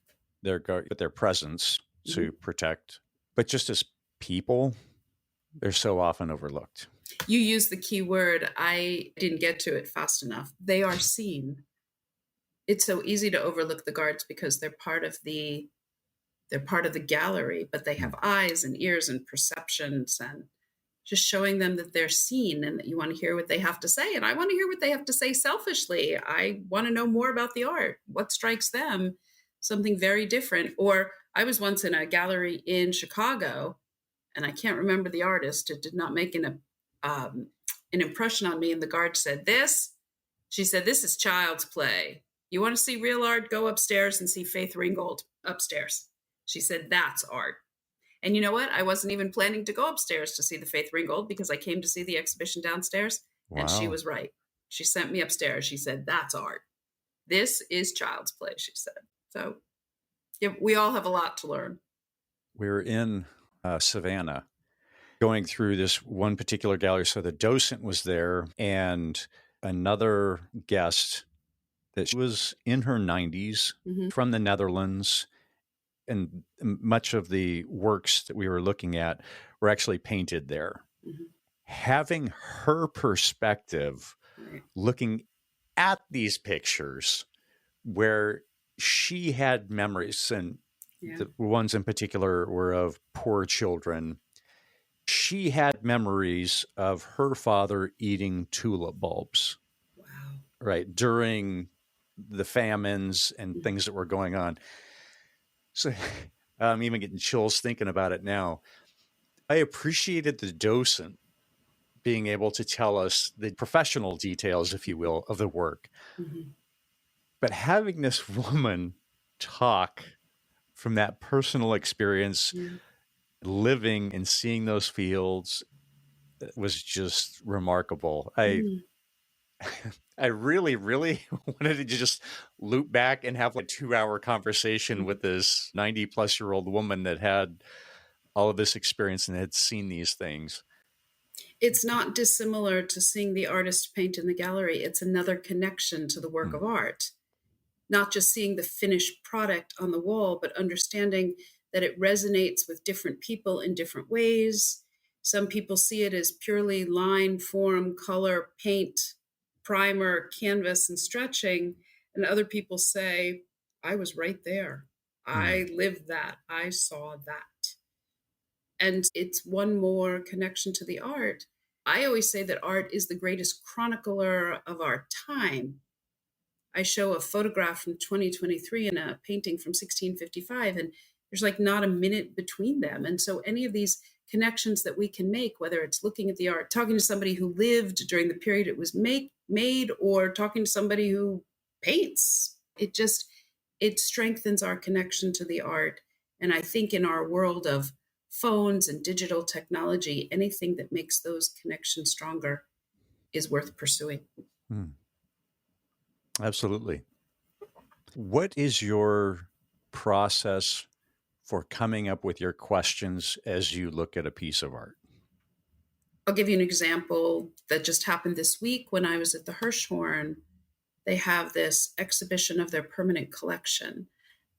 but their presence to protect, but just as people, they're so often overlooked. You use the key word. I didn't get to it fast enough. They are seen. It's so easy to overlook the guards because they're part of the gallery, but they have eyes and ears and perceptions, and just showing them that they're seen and that you want to hear what they have to say. And I want to hear what they have to say selfishly. I want to know more about the art. What strikes them? Something very different. Or I was once in a gallery in Chicago, and I can't remember the artist. It did not make an impression on me. And the guard said, she said, this is child's play. You want to see real art? Go upstairs and see Faith Ringgold upstairs. She said, that's art. And you know what? I wasn't even planning to go upstairs to see the Faith Ringgold because I came to see the exhibition downstairs. Wow. And she was right. She sent me upstairs. She said, that's art. This is child's play, she said. So yeah, we all have a lot to learn. We're in Savannah going through this one particular gallery. So the docent was there and another guest that she was in her 90s from the Netherlands. And much of the works that we were looking at were actually painted there. Having her perspective, looking at these pictures where she had memories, and the ones in particular were of poor children. She had memories of her father eating tulip bulbs, right, during the famines and things that were going on. So I'm even getting chills thinking about it now. I appreciated the docent being able to tell us the professional details, if you will, of the work. But having this woman talk from that personal experience, living and seeing those fields, was just remarkable. I really, really wanted to just loop back and have like a 2-hour conversation with this 90-plus-year-old woman that had all of this experience and had seen these things. It's not dissimilar to seeing the artist paint in the gallery. It's another connection to the work of art, not just seeing the finished product on the wall, but understanding that it resonates with different people in different ways. Some people see it as purely line, form, color, paint, primer, canvas, and stretching. And other people say, I was right there. I lived that. I saw that. And it's one more connection to the art. I always say that art is the greatest chronicler of our time. I show a photograph from 2023 and a painting from 1655, and there's like not a minute between them. And so any of these connections that we can make, whether it's looking at the art, talking to somebody who lived during the period it was made, or talking to somebody who paints, it strengthens our connection to the art. And I think in our world of phones and digital technology, anything that makes those connections stronger is worth pursuing. Absolutely. What is your process for coming up with your questions as you look at a piece of art? I'll give you an example that just happened this week when I was at the Hirshhorn. They have this exhibition of their permanent collection.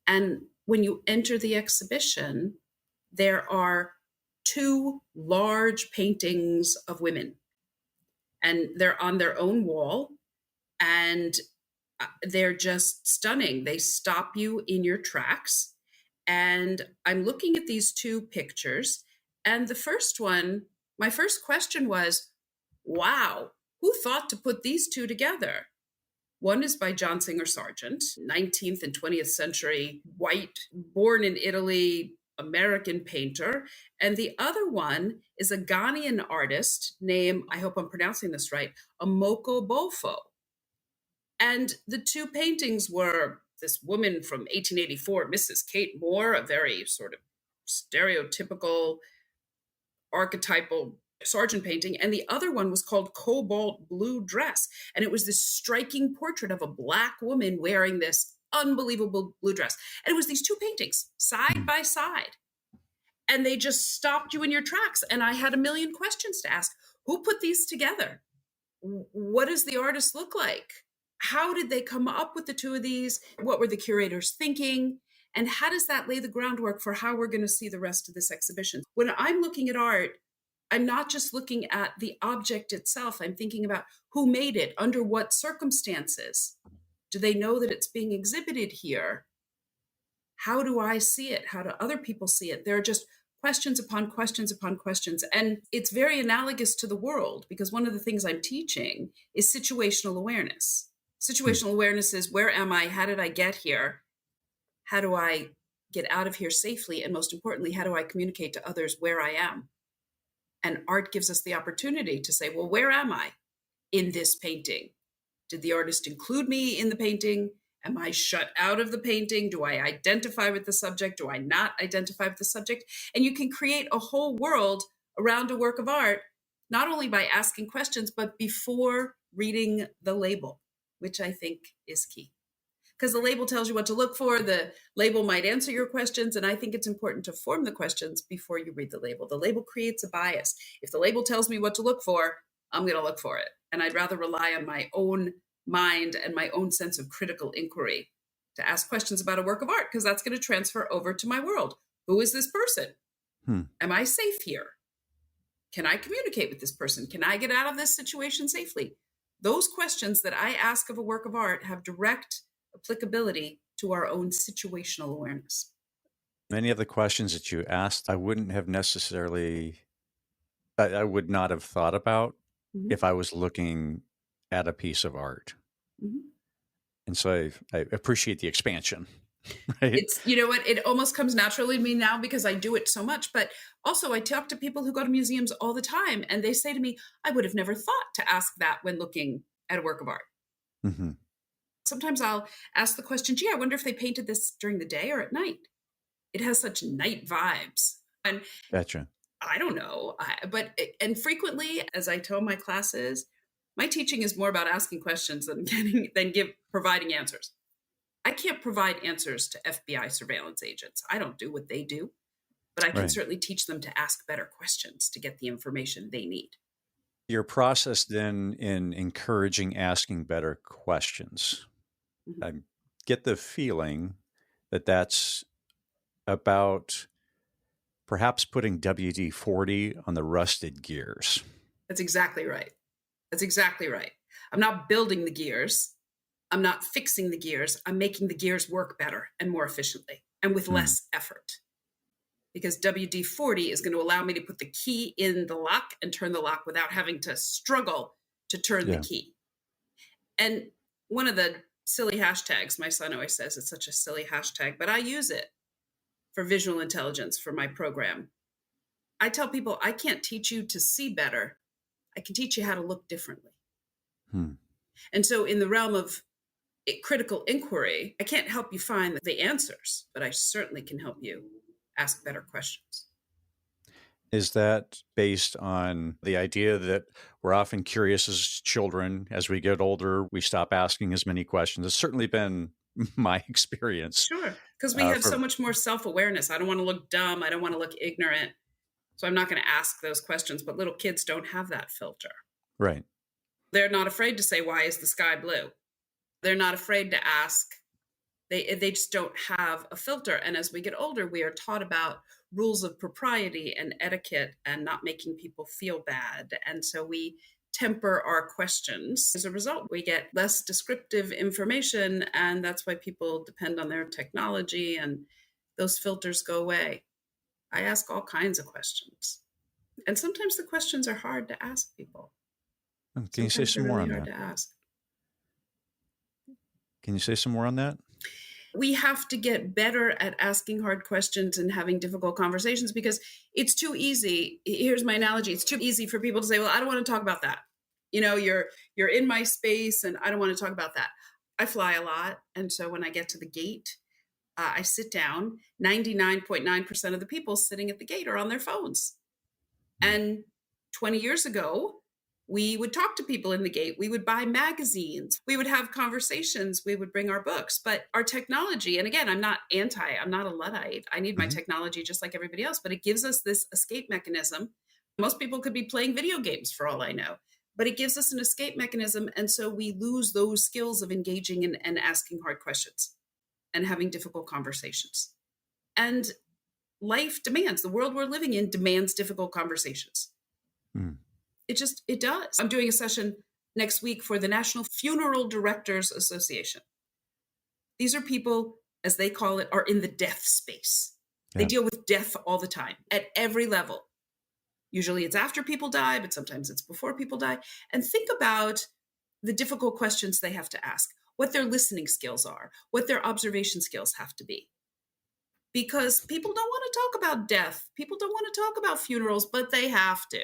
And when you enter the exhibition, there are 2 large paintings of women, and they're on their own wall, and they're just stunning. They stop you in your tracks. And I'm looking at these 2 pictures. And the first one, my first question was, wow, who thought to put these 2 together? One is by John Singer Sargent, 19th and 20th century white, born in Italy, American painter. And the other one is a Ghanaian artist named, I hope I'm pronouncing this right, Amoko Bofo. And the 2 paintings were this woman from 1884, Mrs. Kate Moore, a very sort of stereotypical, archetypal Sargent painting, and the other one was called Cobalt Blue Dress. And it was this striking portrait of a Black woman wearing this unbelievable blue dress. And it was these 2 paintings side by side. And they just stopped you in your tracks. And I had a million questions to ask. Who put these together? What does the artist look like? How did they come up with the 2 of these? What were the curators thinking? And how does that lay the groundwork for how we're going to see the rest of this exhibition? When I'm looking at art, I'm not just looking at the object itself. I'm thinking about who made it, under what circumstances. Do they know that it's being exhibited here? How do I see it? How do other people see it? There are just questions upon questions upon questions. And it's very analogous to the world, because one of the things I'm teaching is situational awareness. Situational awareness is, where am I? How did I get here? How do I get out of here safely? And most importantly, how do I communicate to others where I am? And art gives us the opportunity to say, well, where am I in this painting? Did the artist include me in the painting? Am I shut out of the painting? Do I identify with the subject? Do I not identify with the subject? And you can create a whole world around a work of art, not only by asking questions, but before reading the label, which I think is key. Because the label tells you what to look for. The label might answer your questions. And I think it's important to form the questions before you read the label. The label creates a bias. If the label tells me what to look for, I'm going to look for it. And I'd rather rely on my own mind and my own sense of critical inquiry to ask questions about a work of art, because that's going to transfer over to my world. Who is this person? Am I safe here? Can I communicate with this person? Can I get out of this situation safely? Those questions that I ask of a work of art have direct applicability to our own situational awareness. Many of the questions that you asked, I would not have thought about if I was looking at a piece of art. And so I appreciate the expansion. Right? It's, you know what, it almost comes naturally to me now because I do it so much. But also I talk to people who go to museums all the time, and they say to me, I would have never thought to ask that when looking at a work of art. Sometimes I'll ask the question, gee, I wonder if they painted this during the day or at night. It has such night vibes. And Gotcha. I don't know. And frequently, as I tell my classes, My teaching is more about asking questions than providing answers. I can't provide answers to FBI surveillance agents. I don't do what they do, but I can Right. certainly teach them to ask better questions to get the information they need. Your process then in encouraging asking better questions, Mhm. I get the feeling that that's about perhaps putting WD-40 on the rusted gears. That's exactly right. That's exactly right. I'm not building the gears. I'm not fixing the gears. I'm making the gears work better and more efficiently and with less effort. Because WD-40 is going to allow me to put the key in the lock and turn the lock without having to struggle to turn the key. And one of the silly hashtags, my son always says it's such a silly hashtag, but I use it for visual intelligence for my program. I tell people I can't teach you to see better. I can teach you how to look differently. And so in the realm of critical inquiry, I can't help you find the answers, but I certainly can help you ask better questions. Is that based on the idea that we're often curious as children? As we get older, we stop asking as many questions? It's certainly been my experience. Sure, because we have so much more self-awareness. I don't want to look dumb. I don't want to look ignorant. So I'm not going to ask those questions, but little kids don't have that filter. Right. They're not afraid to say, why is the sky blue? They're not afraid to ask. They just don't have a filter. And as we get older, we are taught about rules of propriety and etiquette and not making people feel bad. And so we temper our questions. As a result, we get less descriptive information, and that's why people depend on their technology and those filters go away. I ask all kinds of questions. And sometimes the questions are hard to ask people. Can you say some more on that? Can you say some more on that? We have to get better at asking hard questions and having difficult conversations because it's too easy. Here's my analogy. It's too easy for people to say, well, I don't want to talk about that. You know, you're in my space and I don't want to talk about that. I fly a lot. And so when I get to the gate, I sit down. 99.9% of the people sitting at the gate are on their phones. And 20 years ago, we would talk to people in the gate. We would buy magazines. We would have conversations. We would bring our books. But our technology, and again, I'm not a Luddite. I need my technology just like everybody else, but it gives us this escape mechanism. Most people could be playing video games for all I know, but it gives us an escape mechanism. And so we lose those skills of engaging and asking hard questions and having difficult conversations. And life demands, the world we're living in demands difficult conversations. It does. I'm doing a session next week for the National Funeral Directors Association. These are people, as they call it, are in the death space. They deal with death all the time at every level. Usually it's after people die, but sometimes it's before people die. And think about the difficult questions they have to ask, what their listening skills are, what their observation skills have to be. Because people don't want to talk about death. People don't want to talk about funerals, but they have to.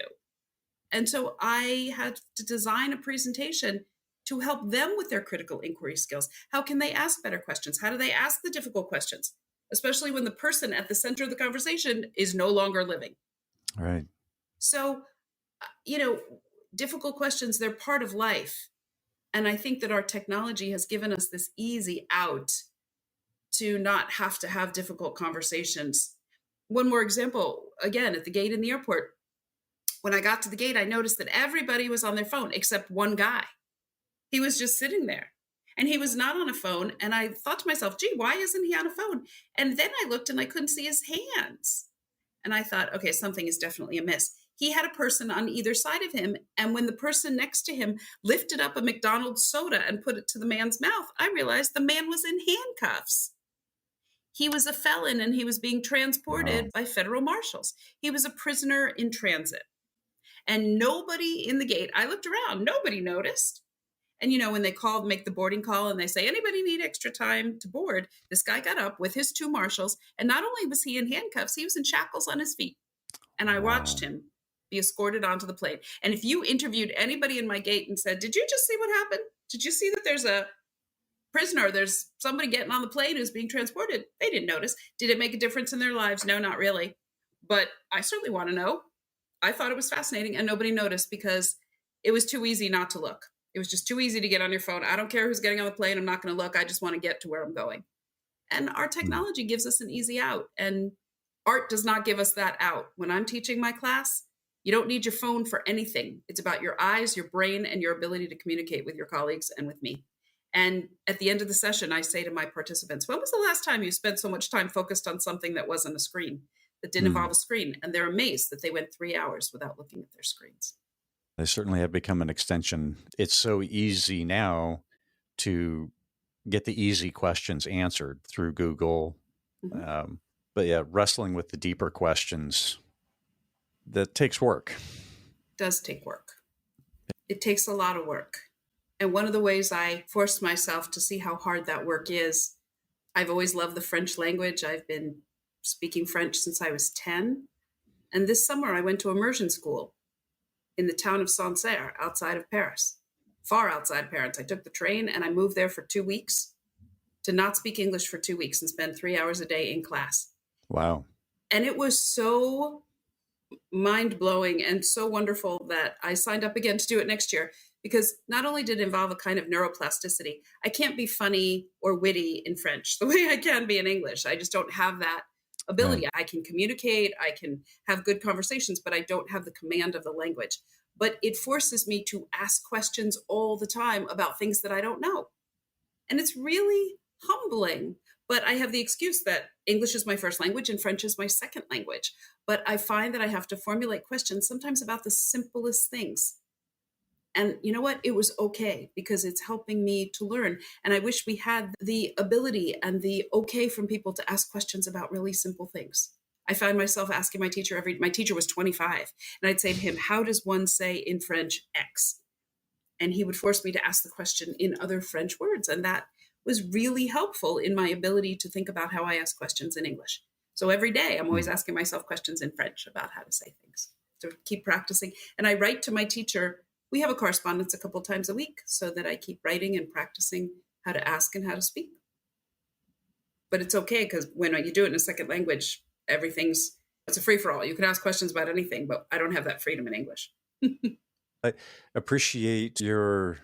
And so I had to design a presentation to help them with their critical inquiry skills. How can they ask better questions? How do they ask the difficult questions? Especially when the person at the center of the conversation is no longer living. Right. So, difficult questions, they're part of life. And I think that our technology has given us this easy out to not have to have difficult conversations. One more example, again, at the gate in the airport. When I got to the gate, I noticed that everybody was on their phone except one guy. He was just sitting there and he was not on a phone. And I thought to myself, gee, why isn't he on a phone? And then I looked and I couldn't see his hands. And I thought, okay, something is definitely amiss. He had a person on either side of him. And when the person next to him lifted up a McDonald's soda and put it to the man's mouth, I realized the man was in handcuffs. He was a felon and he was being transported by federal marshals. He was a prisoner in transit. And nobody in the gate, I looked around, nobody noticed. And, when they make the boarding call and they say, anybody need extra time to board? This guy got up with his two marshals. And not only was he in handcuffs, he was in shackles on his feet. And I watched him be escorted onto the plane. And if you interviewed anybody in my gate and said, did you just see what happened? Did you see that there's a prisoner? There's somebody getting on the plane who's being transported. They didn't notice. Did it make a difference in their lives? No, not really. But I certainly want to know. I thought it was fascinating and nobody noticed because it was too easy not to look. It was just too easy to get on your phone. I don't care who's getting on the plane. I'm not going to look. I just want to get to where I'm going. And our technology gives us an easy out. And art does not give us that out. When I'm teaching my class, you don't need your phone for anything. It's about your eyes, your brain, and your ability to communicate with your colleagues and with me. And at the end of the session, I say to my participants, when was the last time you spent so much time focused on something that wasn't a screen, that didn't involve a screen? And they're amazed that they went 3 hours without looking at their screens. They certainly have become an extension. It's so easy now to get the easy questions answered through Google. But yeah, wrestling with the deeper questions, that takes work. It does take work. It takes a lot of work. And one of the ways I forced myself to see how hard that work is, I've always loved the French language. I've been speaking French since I was 10. And this summer I went to immersion school in the town of Sancerre, outside of Paris, far outside of Paris. I took the train and I moved there for 2 weeks to not speak English for 2 weeks and spend 3 hours a day in class. Wow. And it was so mind-blowing and so wonderful that I signed up again to do it next year, because not only did it involve a kind of neuroplasticity, I can't be funny or witty in French the way I can be in English. I just don't have that ability. I can communicate, I can have good conversations, but I don't have the command of the language. But it forces me to ask questions all the time about things that I don't know. And it's really humbling. But I have the excuse that English is my first language and French is my second language. But I find that I have to formulate questions sometimes about the simplest things. And you know what? It was okay, because it's helping me to learn. And I wish we had the ability and the okay from people to ask questions about really simple things. I find myself asking my teacher my teacher was 25, and I'd say to him, how does one say in French X? And he would force me to ask the question in other French words. And that was really helpful in my ability to think about how I ask questions in English. So every day I'm always asking myself questions in French about how to say things, to keep practicing. And I write to my teacher. We have a correspondence a couple times a week so that I keep writing and practicing how to ask and how to speak. But it's okay, because when you do it in a second language, it's a free-for-all. You can ask questions about anything, but I don't have that freedom in English. I appreciate your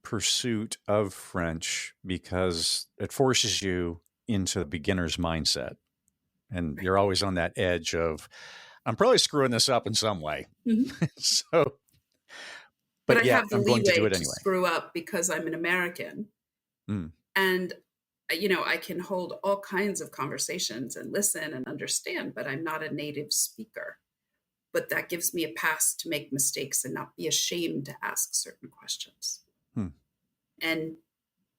pursuit of French because it forces you into the beginner's mindset. And you're always on that edge of, I'm probably screwing this up in some way. So, but I yeah, have the I'm going to do leeway it to anyway. screw up because I'm an American. And, I can hold all kinds of conversations and listen and understand, but I'm not a native speaker. But that gives me a pass to make mistakes and not be ashamed to ask certain questions. And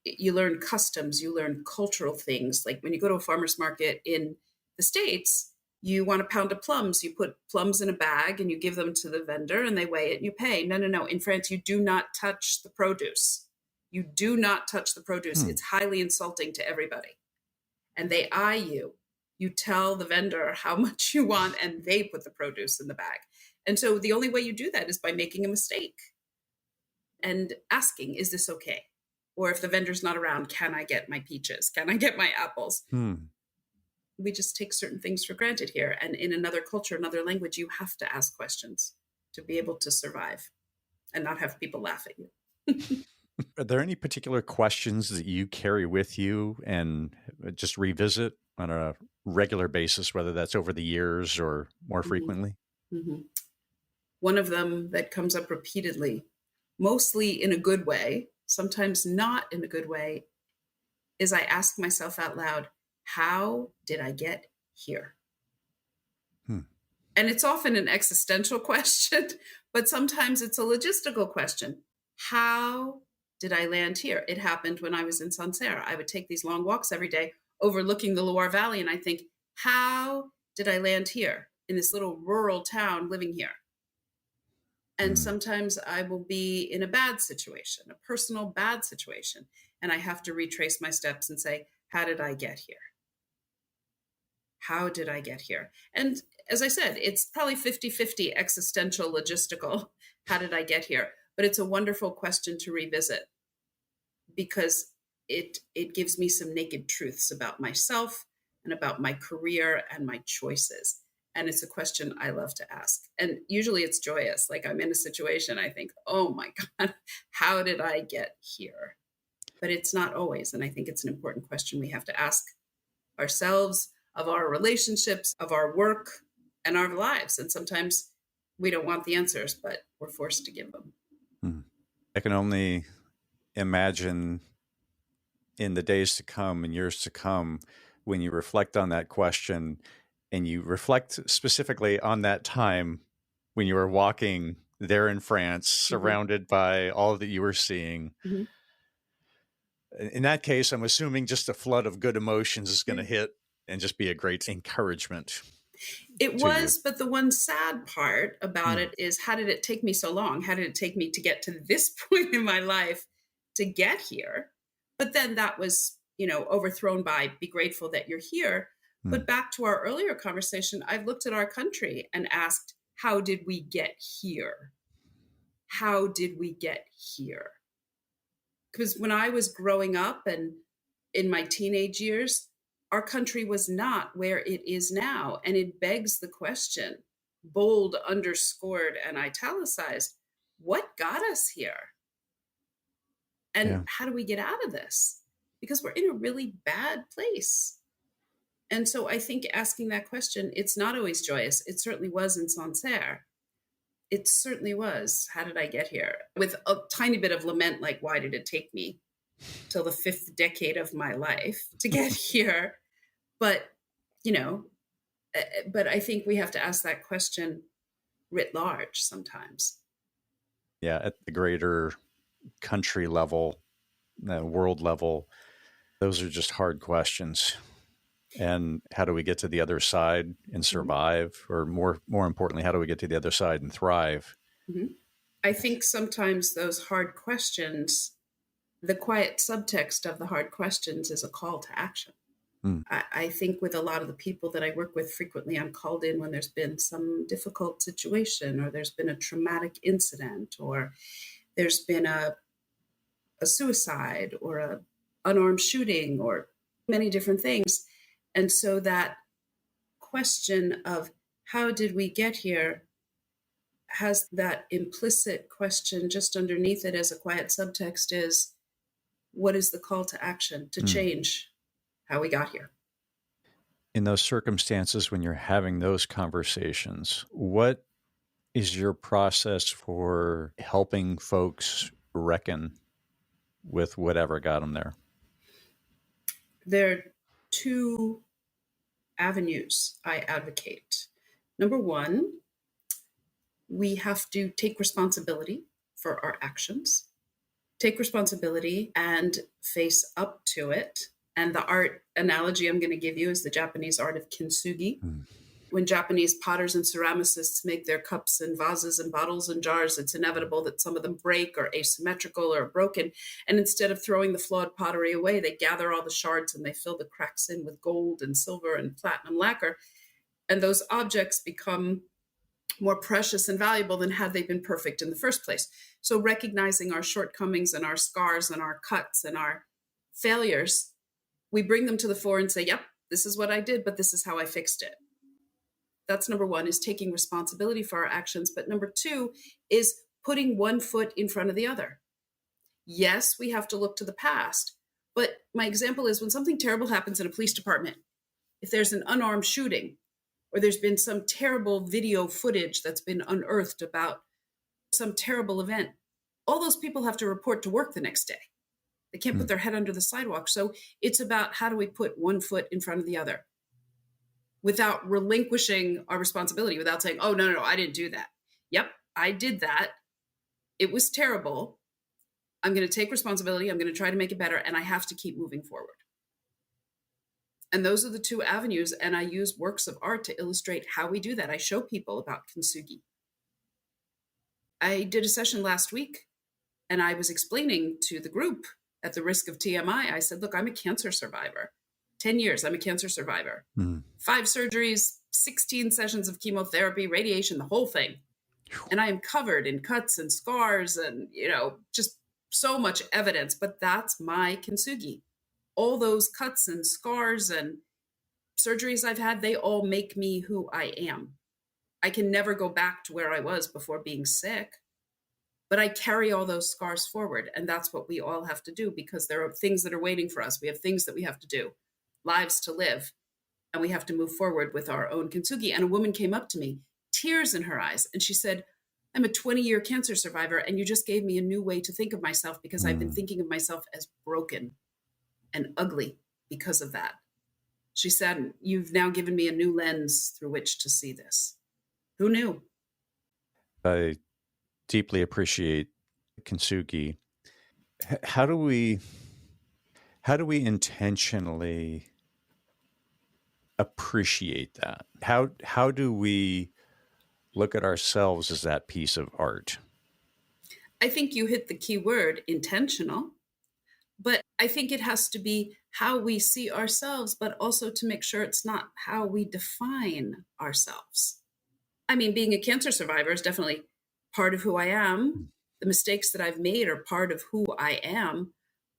you learn customs, you learn cultural things. Like when you go to a farmer's market in the States, you want a pound of plums, you put plums in a bag and you give them to the vendor and they weigh it and you pay. No. In France, you do not touch the produce. You do not touch the produce. It's highly insulting to everybody. And they eye you. You tell the vendor how much you want and they put the produce in the bag. And so the only way you do that is by making a mistake and asking, is this okay? Or if the vendor's not around, can I get my peaches? Can I get my apples? We just take certain things for granted here. And in another culture, another language, you have to ask questions to be able to survive and not have people laugh at you. Are there any particular questions that you carry with you and just revisit on a regular basis, whether that's over the years or more frequently? One of them that comes up repeatedly, mostly in a good way, sometimes not in a good way, is I ask myself out loud, how did I get here? And it's often an existential question, but sometimes it's a logistical question. How did I land here? It happened when I was in Sancerre. I would take these long walks every day overlooking the Loire Valley, and I think, how did I land here in this little rural town living here? And sometimes I will be in a bad situation, a personal bad situation, and I have to retrace my steps and say, how did I get here? How did I get here? And as I said, it's probably 50-50 existential, logistical. How did I get here? But it's a wonderful question to revisit because it gives me some naked truths about myself and about my career and my choices. And it's a question I love to ask. And usually it's joyous. Like I'm in a situation, I think, oh my God, how did I get here? But it's not always. And I think it's an important question we have to ask ourselves, of our relationships, of our work, and our lives. And sometimes we don't want the answers, but we're forced to give them. I can only imagine in the days to come and years to come, when you reflect on that question and you reflect specifically on that time when you were walking there in France, surrounded by all that you were seeing. In that case, I'm assuming just a flood of good emotions is going to hit and just be a great encouragement. It was, but the one sad part about it is, how did it take me so long? How did it take me to get to this point in my life to get here? But then that was, overthrown by be grateful that you're here. But back to our earlier conversation, I've looked at our country and asked, how did we get here? How did we get here? Because when I was growing up and in my teenage years, our country was not where it is now. And it begs the question, bold, underscored, and italicized, what got us here? And how do we get out of this? Because we're in a really bad place. And so I think asking that question, it's not always joyous. It certainly was in Sancerre. It certainly was. How did I get here? With a tiny bit of lament, like, why did it take me till the 5th decade of my life to get here? But, but I think we have to ask that question writ large sometimes. Yeah, at the greater country level, the world level, those are just hard questions. And how do we get to the other side and survive? Or more importantly, how do we get to the other side and thrive? I think sometimes those hard questions, the quiet subtext of the hard questions is a call to action. I think with a lot of the people that I work with, frequently I'm called in when there's been some difficult situation, or there's been a traumatic incident, or there's been a suicide, or a unarmed shooting, or many different things. And so that question of how did we get here has that implicit question just underneath it as a quiet subtext is, what is the call to action to change how we got here? In those circumstances, when you're having those conversations, what is your process for helping folks reckon with whatever got them there? There are 2 avenues I advocate. Number 1, we have to take responsibility for our actions, take responsibility and face up to it. And the art analogy I'm going to give you is the Japanese art of kintsugi. When Japanese potters and ceramicists make their cups and vases and bottles and jars, it's inevitable that some of them break or asymmetrical or broken. And instead of throwing the flawed pottery away, they gather all the shards and they fill the cracks in with gold and silver and platinum lacquer. And those objects become more precious and valuable than had they been perfect in the first place. So recognizing our shortcomings and our scars and our cuts and our failures, we bring them to the fore and say, yep, this is what I did, but this is how I fixed it. That's number 1, is taking responsibility for our actions. But number 2 is putting one foot in front of the other. Yes, we have to look to the past. But my example is when something terrible happens in a police department, if there's an unarmed shooting, or there's been some terrible video footage that's been unearthed about some terrible event, all those people have to report to work the next day. They can't put their head under the sidewalk. So it's about, how do we put one foot in front of the other without relinquishing our responsibility, without saying, oh, no, I didn't do that. Yep, I did that. It was terrible. I'm going to take responsibility. I'm going to try to make it better. And I have to keep moving forward. And those are the 2 avenues. And I use works of art to illustrate how we do that. I show people about kintsugi. I did a session last week and I was explaining to the group, at the risk of TMI, I said, look, I'm a cancer survivor. 10 years, I'm a cancer survivor. 5 surgeries, 16 sessions of chemotherapy, radiation, the whole thing. And I am covered in cuts and scars and, just so much evidence. But that's my kintsugi. All those cuts and scars and surgeries I've had, they all make me who I am. I can never go back to where I was before being sick, but I carry all those scars forward. And that's what we all have to do, because there are things that are waiting for us. We have things that we have to do, lives to live, and we have to move forward with our own kintsugi. And a woman came up to me, tears in her eyes, and she said, I'm a 20-year cancer survivor, and you just gave me a new way to think of myself, because I've been thinking of myself as broken and ugly because of that. She said, you've now given me a new lens through which to see this. Who knew? I deeply appreciate kintsugi. How do we intentionally appreciate that? How do we look at ourselves as that piece of art? I think you hit the key word, intentional. But I think it has to be how we see ourselves, but also to make sure it's not how we define ourselves. I mean, being a cancer survivor is definitely part of who I am. The mistakes that I've made are part of who I am,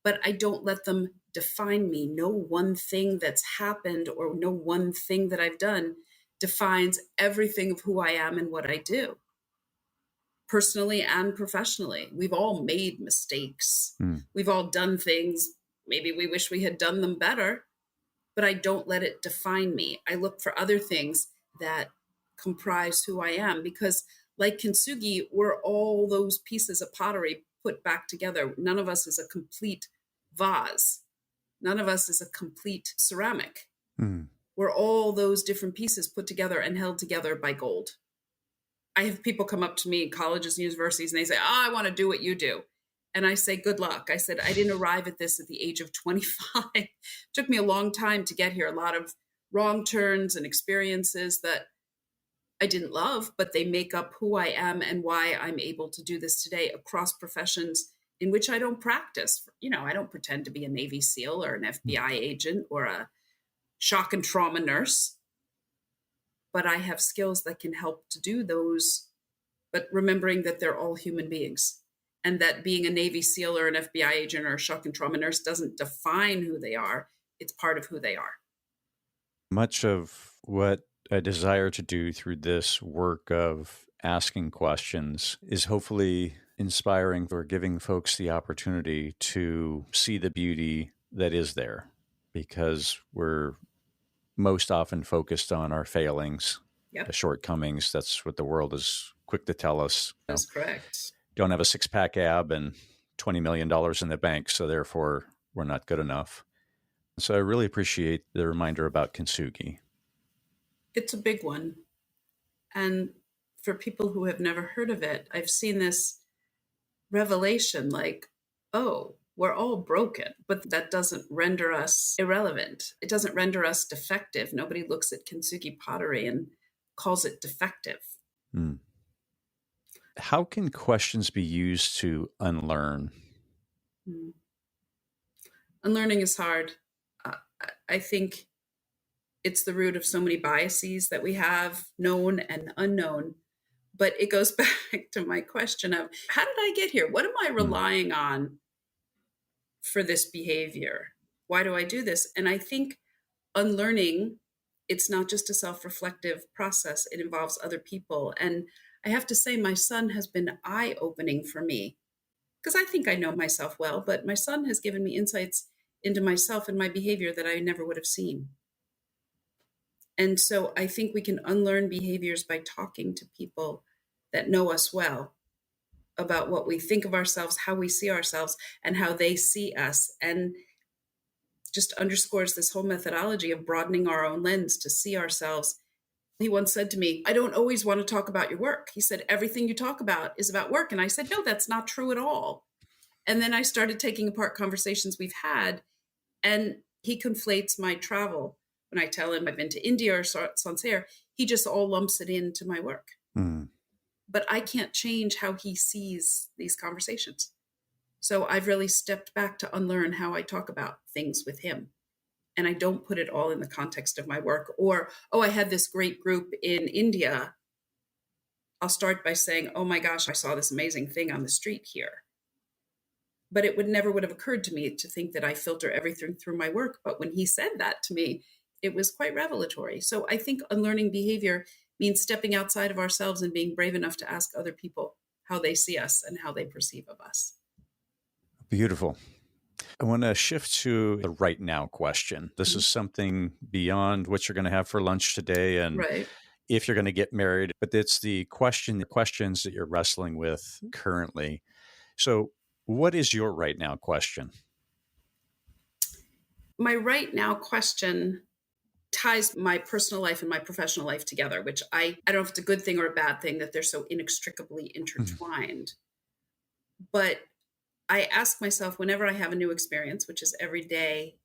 but I don't let them define me. No one thing that's happened or no one thing that I've done defines everything of who I am and what I do. Personally and professionally, we've all made mistakes. We've all done things. Maybe we wish we had done them better, but I don't let it define me. I look for other things that comprise who I am, because like kintsugi, we're all those pieces of pottery put back together. None of us is a complete vase. None of us is a complete ceramic. We're all those different pieces put together and held together by gold. I have people come up to me in colleges and universities and they say, I want to do what you do. And I say, good luck. I said, I didn't arrive at this at the age of 25. It took me a long time to get here. A lot of wrong turns and experiences that I didn't love, but they make up who I am and why I'm able to do this today across professions in which I don't practice. I don't pretend to be a Navy SEAL or an FBI agent or a shock and trauma nurse. But I have skills that can help to do those, but remembering that they're all human beings, and that being a Navy SEAL or an FBI agent or a shock and trauma nurse doesn't define who they are. It's part of who they are. Much of what I desire to do through this work of asking questions is hopefully inspiring or giving folks the opportunity to see the beauty that is there, because we're most often focused on our failings, the shortcomings. That's what the world is quick to tell us. That's correct. Don't have a six-pack ab and $20 million in the bank, so therefore we're not good enough. So I really appreciate the reminder about kintsugi. It's a big one. And for people who have never heard of it, I've seen this revelation like, oh, we're all broken, but that doesn't render us irrelevant. It doesn't render us defective. Nobody looks at kintsugi pottery and calls it defective. How can questions be used to unlearn? Unlearning is hard. I think it's the root of so many biases that we have, known and unknown. But it goes back to my question of, how did I get here? What am I relying on for this behavior? Why do I do this? And I think unlearning, it's not just a self-reflective process. It involves other people. And I have to say, my son has been eye-opening for me, because I think I know myself well, but my son has given me insights into myself and my behavior that I never would have seen. And so I think we can unlearn behaviors by talking to people that know us well about what we think of ourselves, how we see ourselves, and how they see us. And just underscores this whole methodology of broadening our own lens to see ourselves. He once said to me, I don't always want to talk about your work. He said, everything you talk about is about work. And I said, no, that's not true at all. And then I started taking apart conversations we've had, and he conflates my travel. When I tell him I've been to India or Sancerre, he just all lumps it into my work. But I can't change how he sees these conversations. So I've really stepped back to unlearn how I talk about things with him. And I don't put it all in the context of my work. Or, oh, I had this great group in India. I'll start by saying, oh my gosh, I saw this amazing thing on the street here. But it never would have occurred to me to think that I filter everything through my work. But when he said that to me, it was quite revelatory. So I think unlearning behavior means stepping outside of ourselves and being brave enough to ask other people how they see us and how they perceive of us. Beautiful. I want to shift to the right now question. This is something beyond what you're going to have for lunch today and Right. if you're going to get married, but it's the questions that you're wrestling with currently. So, what is your right now question? My right now question ties my personal life and my professional life together, which I don't know if it's a good thing or a bad thing that they're so inextricably intertwined. But I ask myself whenever I have a new experience, which is every day,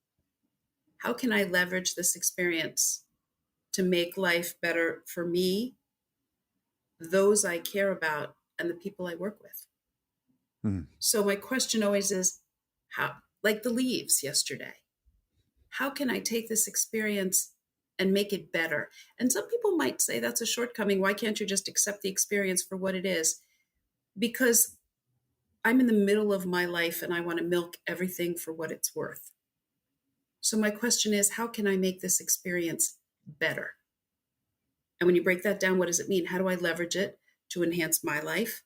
how can I leverage this experience to make life better for me, those I care about, and the people I work with? So my question always is, how, like the leaves yesterday, how can I take this experience and make it better? And some people might say that's a shortcoming. Why can't you just accept the experience for what it is? Because I'm in the middle of my life and I want to milk everything for what it's worth. So my question is, how can I make this experience better? And when you break that down, what does it mean? How do I leverage it to enhance my life,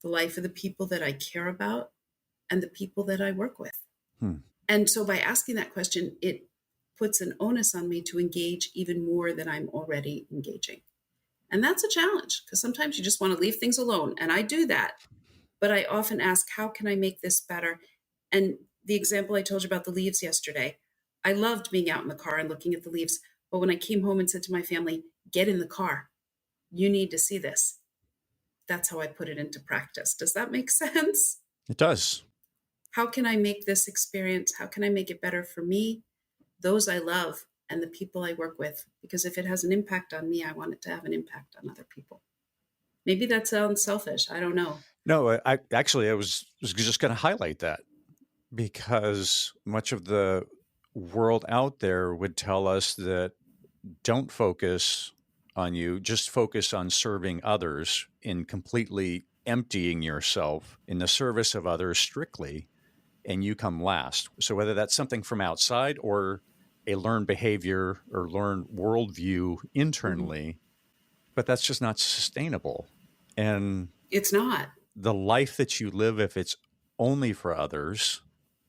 the life of the people that I care about, and the people that I work with? And so by asking that question, it puts an onus on me to engage even more than I'm already engaging. And that's a challenge because sometimes you just want to leave things alone. And I do that. But I often ask, how can I make this better? And the example I told you about the leaves yesterday, I loved being out in the car and looking at the leaves. But when I came home and said to my family, get in the car, you need to see this. That's how I put it into practice. Does that make sense? It does. How can I make this experience? How can I make it better for me, those I love, and the people I work with? Because if it has an impact on me, I want it to have an impact on other people. Maybe that sounds selfish. I don't know. No, I was just going to highlight that because much of the world out there would tell us that don't focus on you, just focus on serving others in completely emptying yourself in the service of others strictly, and you come last. So whether that's something from outside or a learned behavior or learned worldview internally, but that's just not sustainable. And it's not. The life that you live, if it's only for others,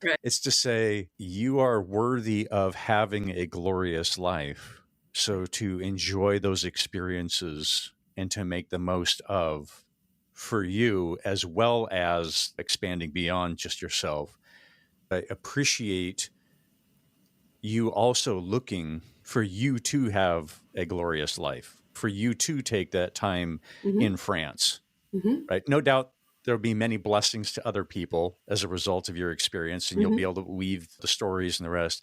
right. It's to say you are worthy of having a glorious life. So to enjoy those experiences and to make the most of for you, as well as expanding beyond just yourself. I appreciate you also looking for you to have a glorious life, for you to take that time in France, right? No doubt there'll be many blessings to other people as a result of your experience, and you'll be able to weave the stories and the rest.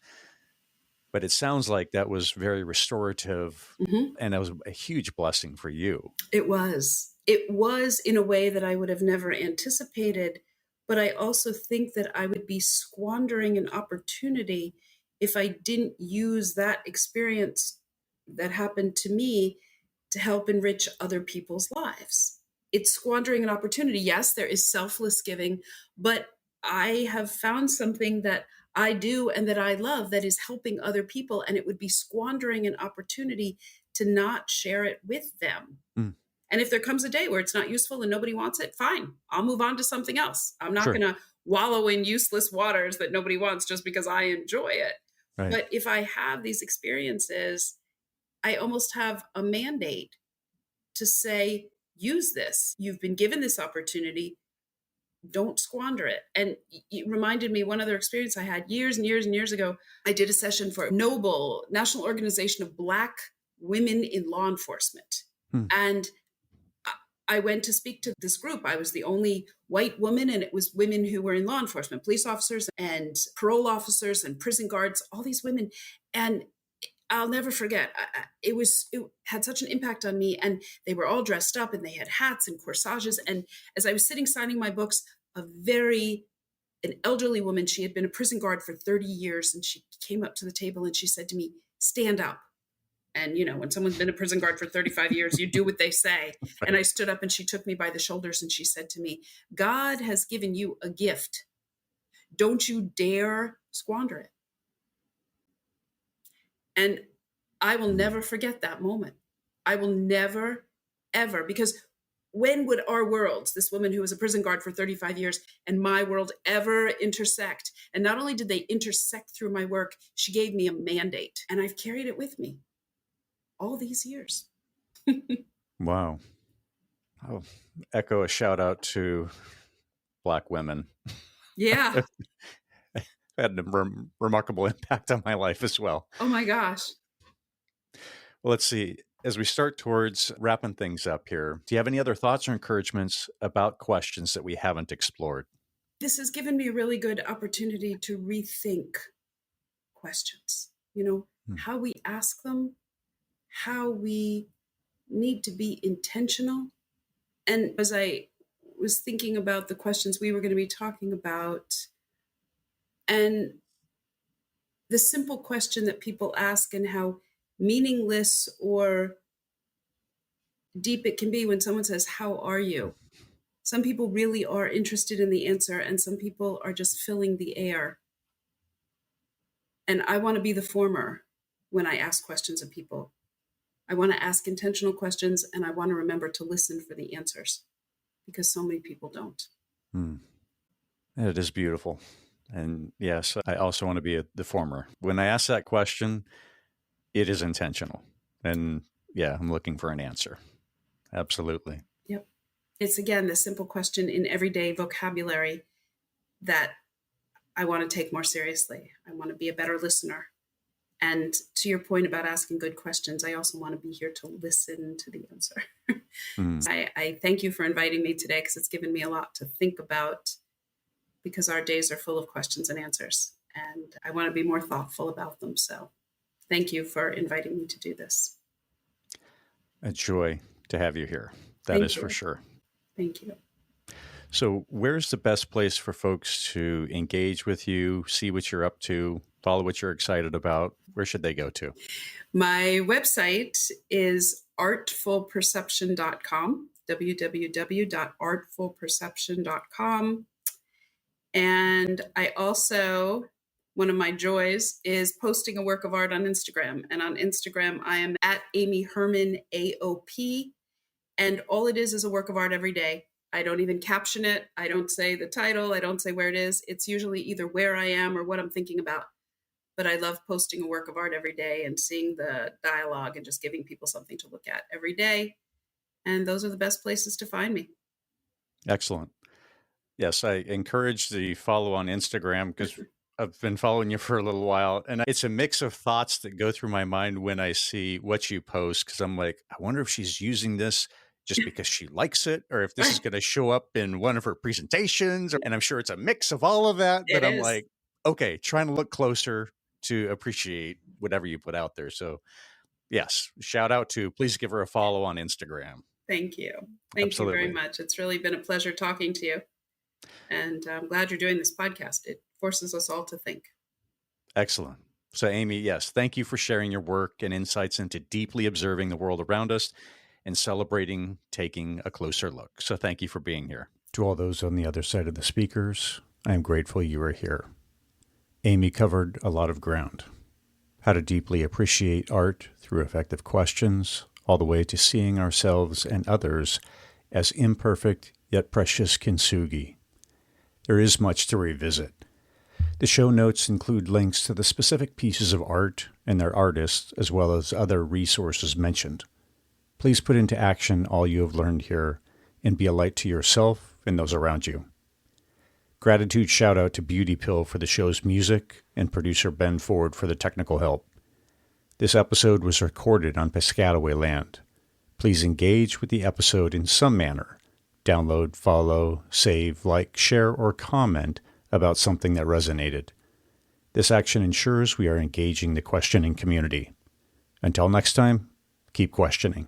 But it sounds like that was very restorative, and that was a huge blessing for you. It was. It was in a way that I would have never anticipated, but I also think that I would be squandering an opportunity if I didn't use that experience that happened to me to help enrich other people's lives. It's squandering an opportunity. Yes, there is selfless giving, but I have found something that I do and that I love that is helping other people, and it would be squandering an opportunity to not share it with them. And if there comes a day where it's not useful and nobody wants it, fine, I'll move on to something else. I'm not going to wallow in useless waters that nobody wants just because I enjoy it. Right. But if I have these experiences, I almost have a mandate to say, use this. You've been given this opportunity. Don't squander it. And it reminded me one other experience I had years and years and years ago. I did a session for a noble National Organization of Black Women in Law Enforcement. And I went to speak to this group. I was the only white woman, and it was women who were in law enforcement, police officers and parole officers and prison guards, all these women. And I'll never forget, it had such an impact on me. And they were all dressed up and they had hats and corsages. And as I was sitting signing my books, an elderly woman, she had been a prison guard for 30 years. And she came up to the table and she said to me, stand up. And, you know, when someone's been a prison guard for 35 years, you do what they say. Right. And I stood up and she took me by the shoulders and she said to me, God has given you a gift. Don't you dare squander it. And I will never forget that moment. I will never, ever, because when would our worlds, this woman who was a prison guard for 35 years and my world, ever intersect? And not only did they intersect through my work, she gave me a mandate, and I've carried it with me all these years. Wow. I'll echo a shout out to Black women. Yeah. Had a remarkable impact on my life as well. Oh my gosh. Well, let's see. As we start towards wrapping things up here, do you have any other thoughts or encouragements about questions that we haven't explored? This has given me a really good opportunity to rethink questions, how we ask them, how we need to be intentional. And as I was thinking about the questions we were going to be talking about, and the simple question that people ask and how meaningless or deep it can be when someone says, "How are you?" Some people really are interested in the answer, and some people are just filling the air. And I want to be the former when I ask questions of people. I want to ask intentional questions, and I want to remember to listen for the answers, because so many people don't. It is beautiful. And yes, I also want to be the former. When I ask that question, it is intentional. And yeah, I'm looking for an answer. Absolutely. Yep. It's, again, the simple question in everyday vocabulary that I want to take more seriously. I want to be a better listener. And to your point about asking good questions, I also want to be here to listen to the answer. I thank you for inviting me today, because it's given me a lot to think about, because our days are full of questions and answers, and I want to be more thoughtful about them. So thank you for inviting me to do this. A joy to have you here. That is for sure. Thank you. So where's the best place for folks to engage with you, see what you're up to, follow what you're excited about? Where should they go to? My website is artfulperception.com, www.artfulperception.com. And I also, one of my joys is posting a work of art on Instagram. And on Instagram, I am at Amy Herman AOP. And all it is a work of art every day. I don't even caption it. I don't say the title. I don't say where it is. It's usually either where I am or what I'm thinking about. But I love posting a work of art every day and seeing the dialogue and just giving people something to look at every day. And those are the best places to find me. Excellent. Yes, I encourage the follow on Instagram, because I've been following you for a little while. And it's a mix of thoughts that go through my mind when I see what you post, because I'm like, I wonder if she's using this just because she likes it, or if this is going to show up in one of her presentations. And I'm sure it's a mix of all of that. But I'm like, okay, trying to look closer to appreciate whatever you put out there. So yes, shout out to, please give her a follow on Instagram. Thank you. Thank you very much. It's really been a pleasure talking to you. And I'm glad you're doing this podcast. It forces us all to think. Excellent. So Amy, yes, thank you for sharing your work and insights into deeply observing the world around us and celebrating taking a closer look. So thank you for being here. To all those on the other side of the speakers, I am grateful you are here. Amy covered a lot of ground. How to deeply appreciate art through effective questions, all the way to seeing ourselves and others as imperfect yet precious kintsugi. There is much to revisit. The show notes include links to the specific pieces of art and their artists, as well as other resources mentioned. Please put into action all you have learned here and be a light to yourself and those around you. Gratitude shout out to Beauty Pill for the show's music and producer Ben Ford for the technical help. This episode was recorded on Piscataway land. Please engage with the episode in some manner. Download, follow, save, like, share, or comment about something that resonated. This action ensures we are engaging the questioning community. Until next time, keep questioning.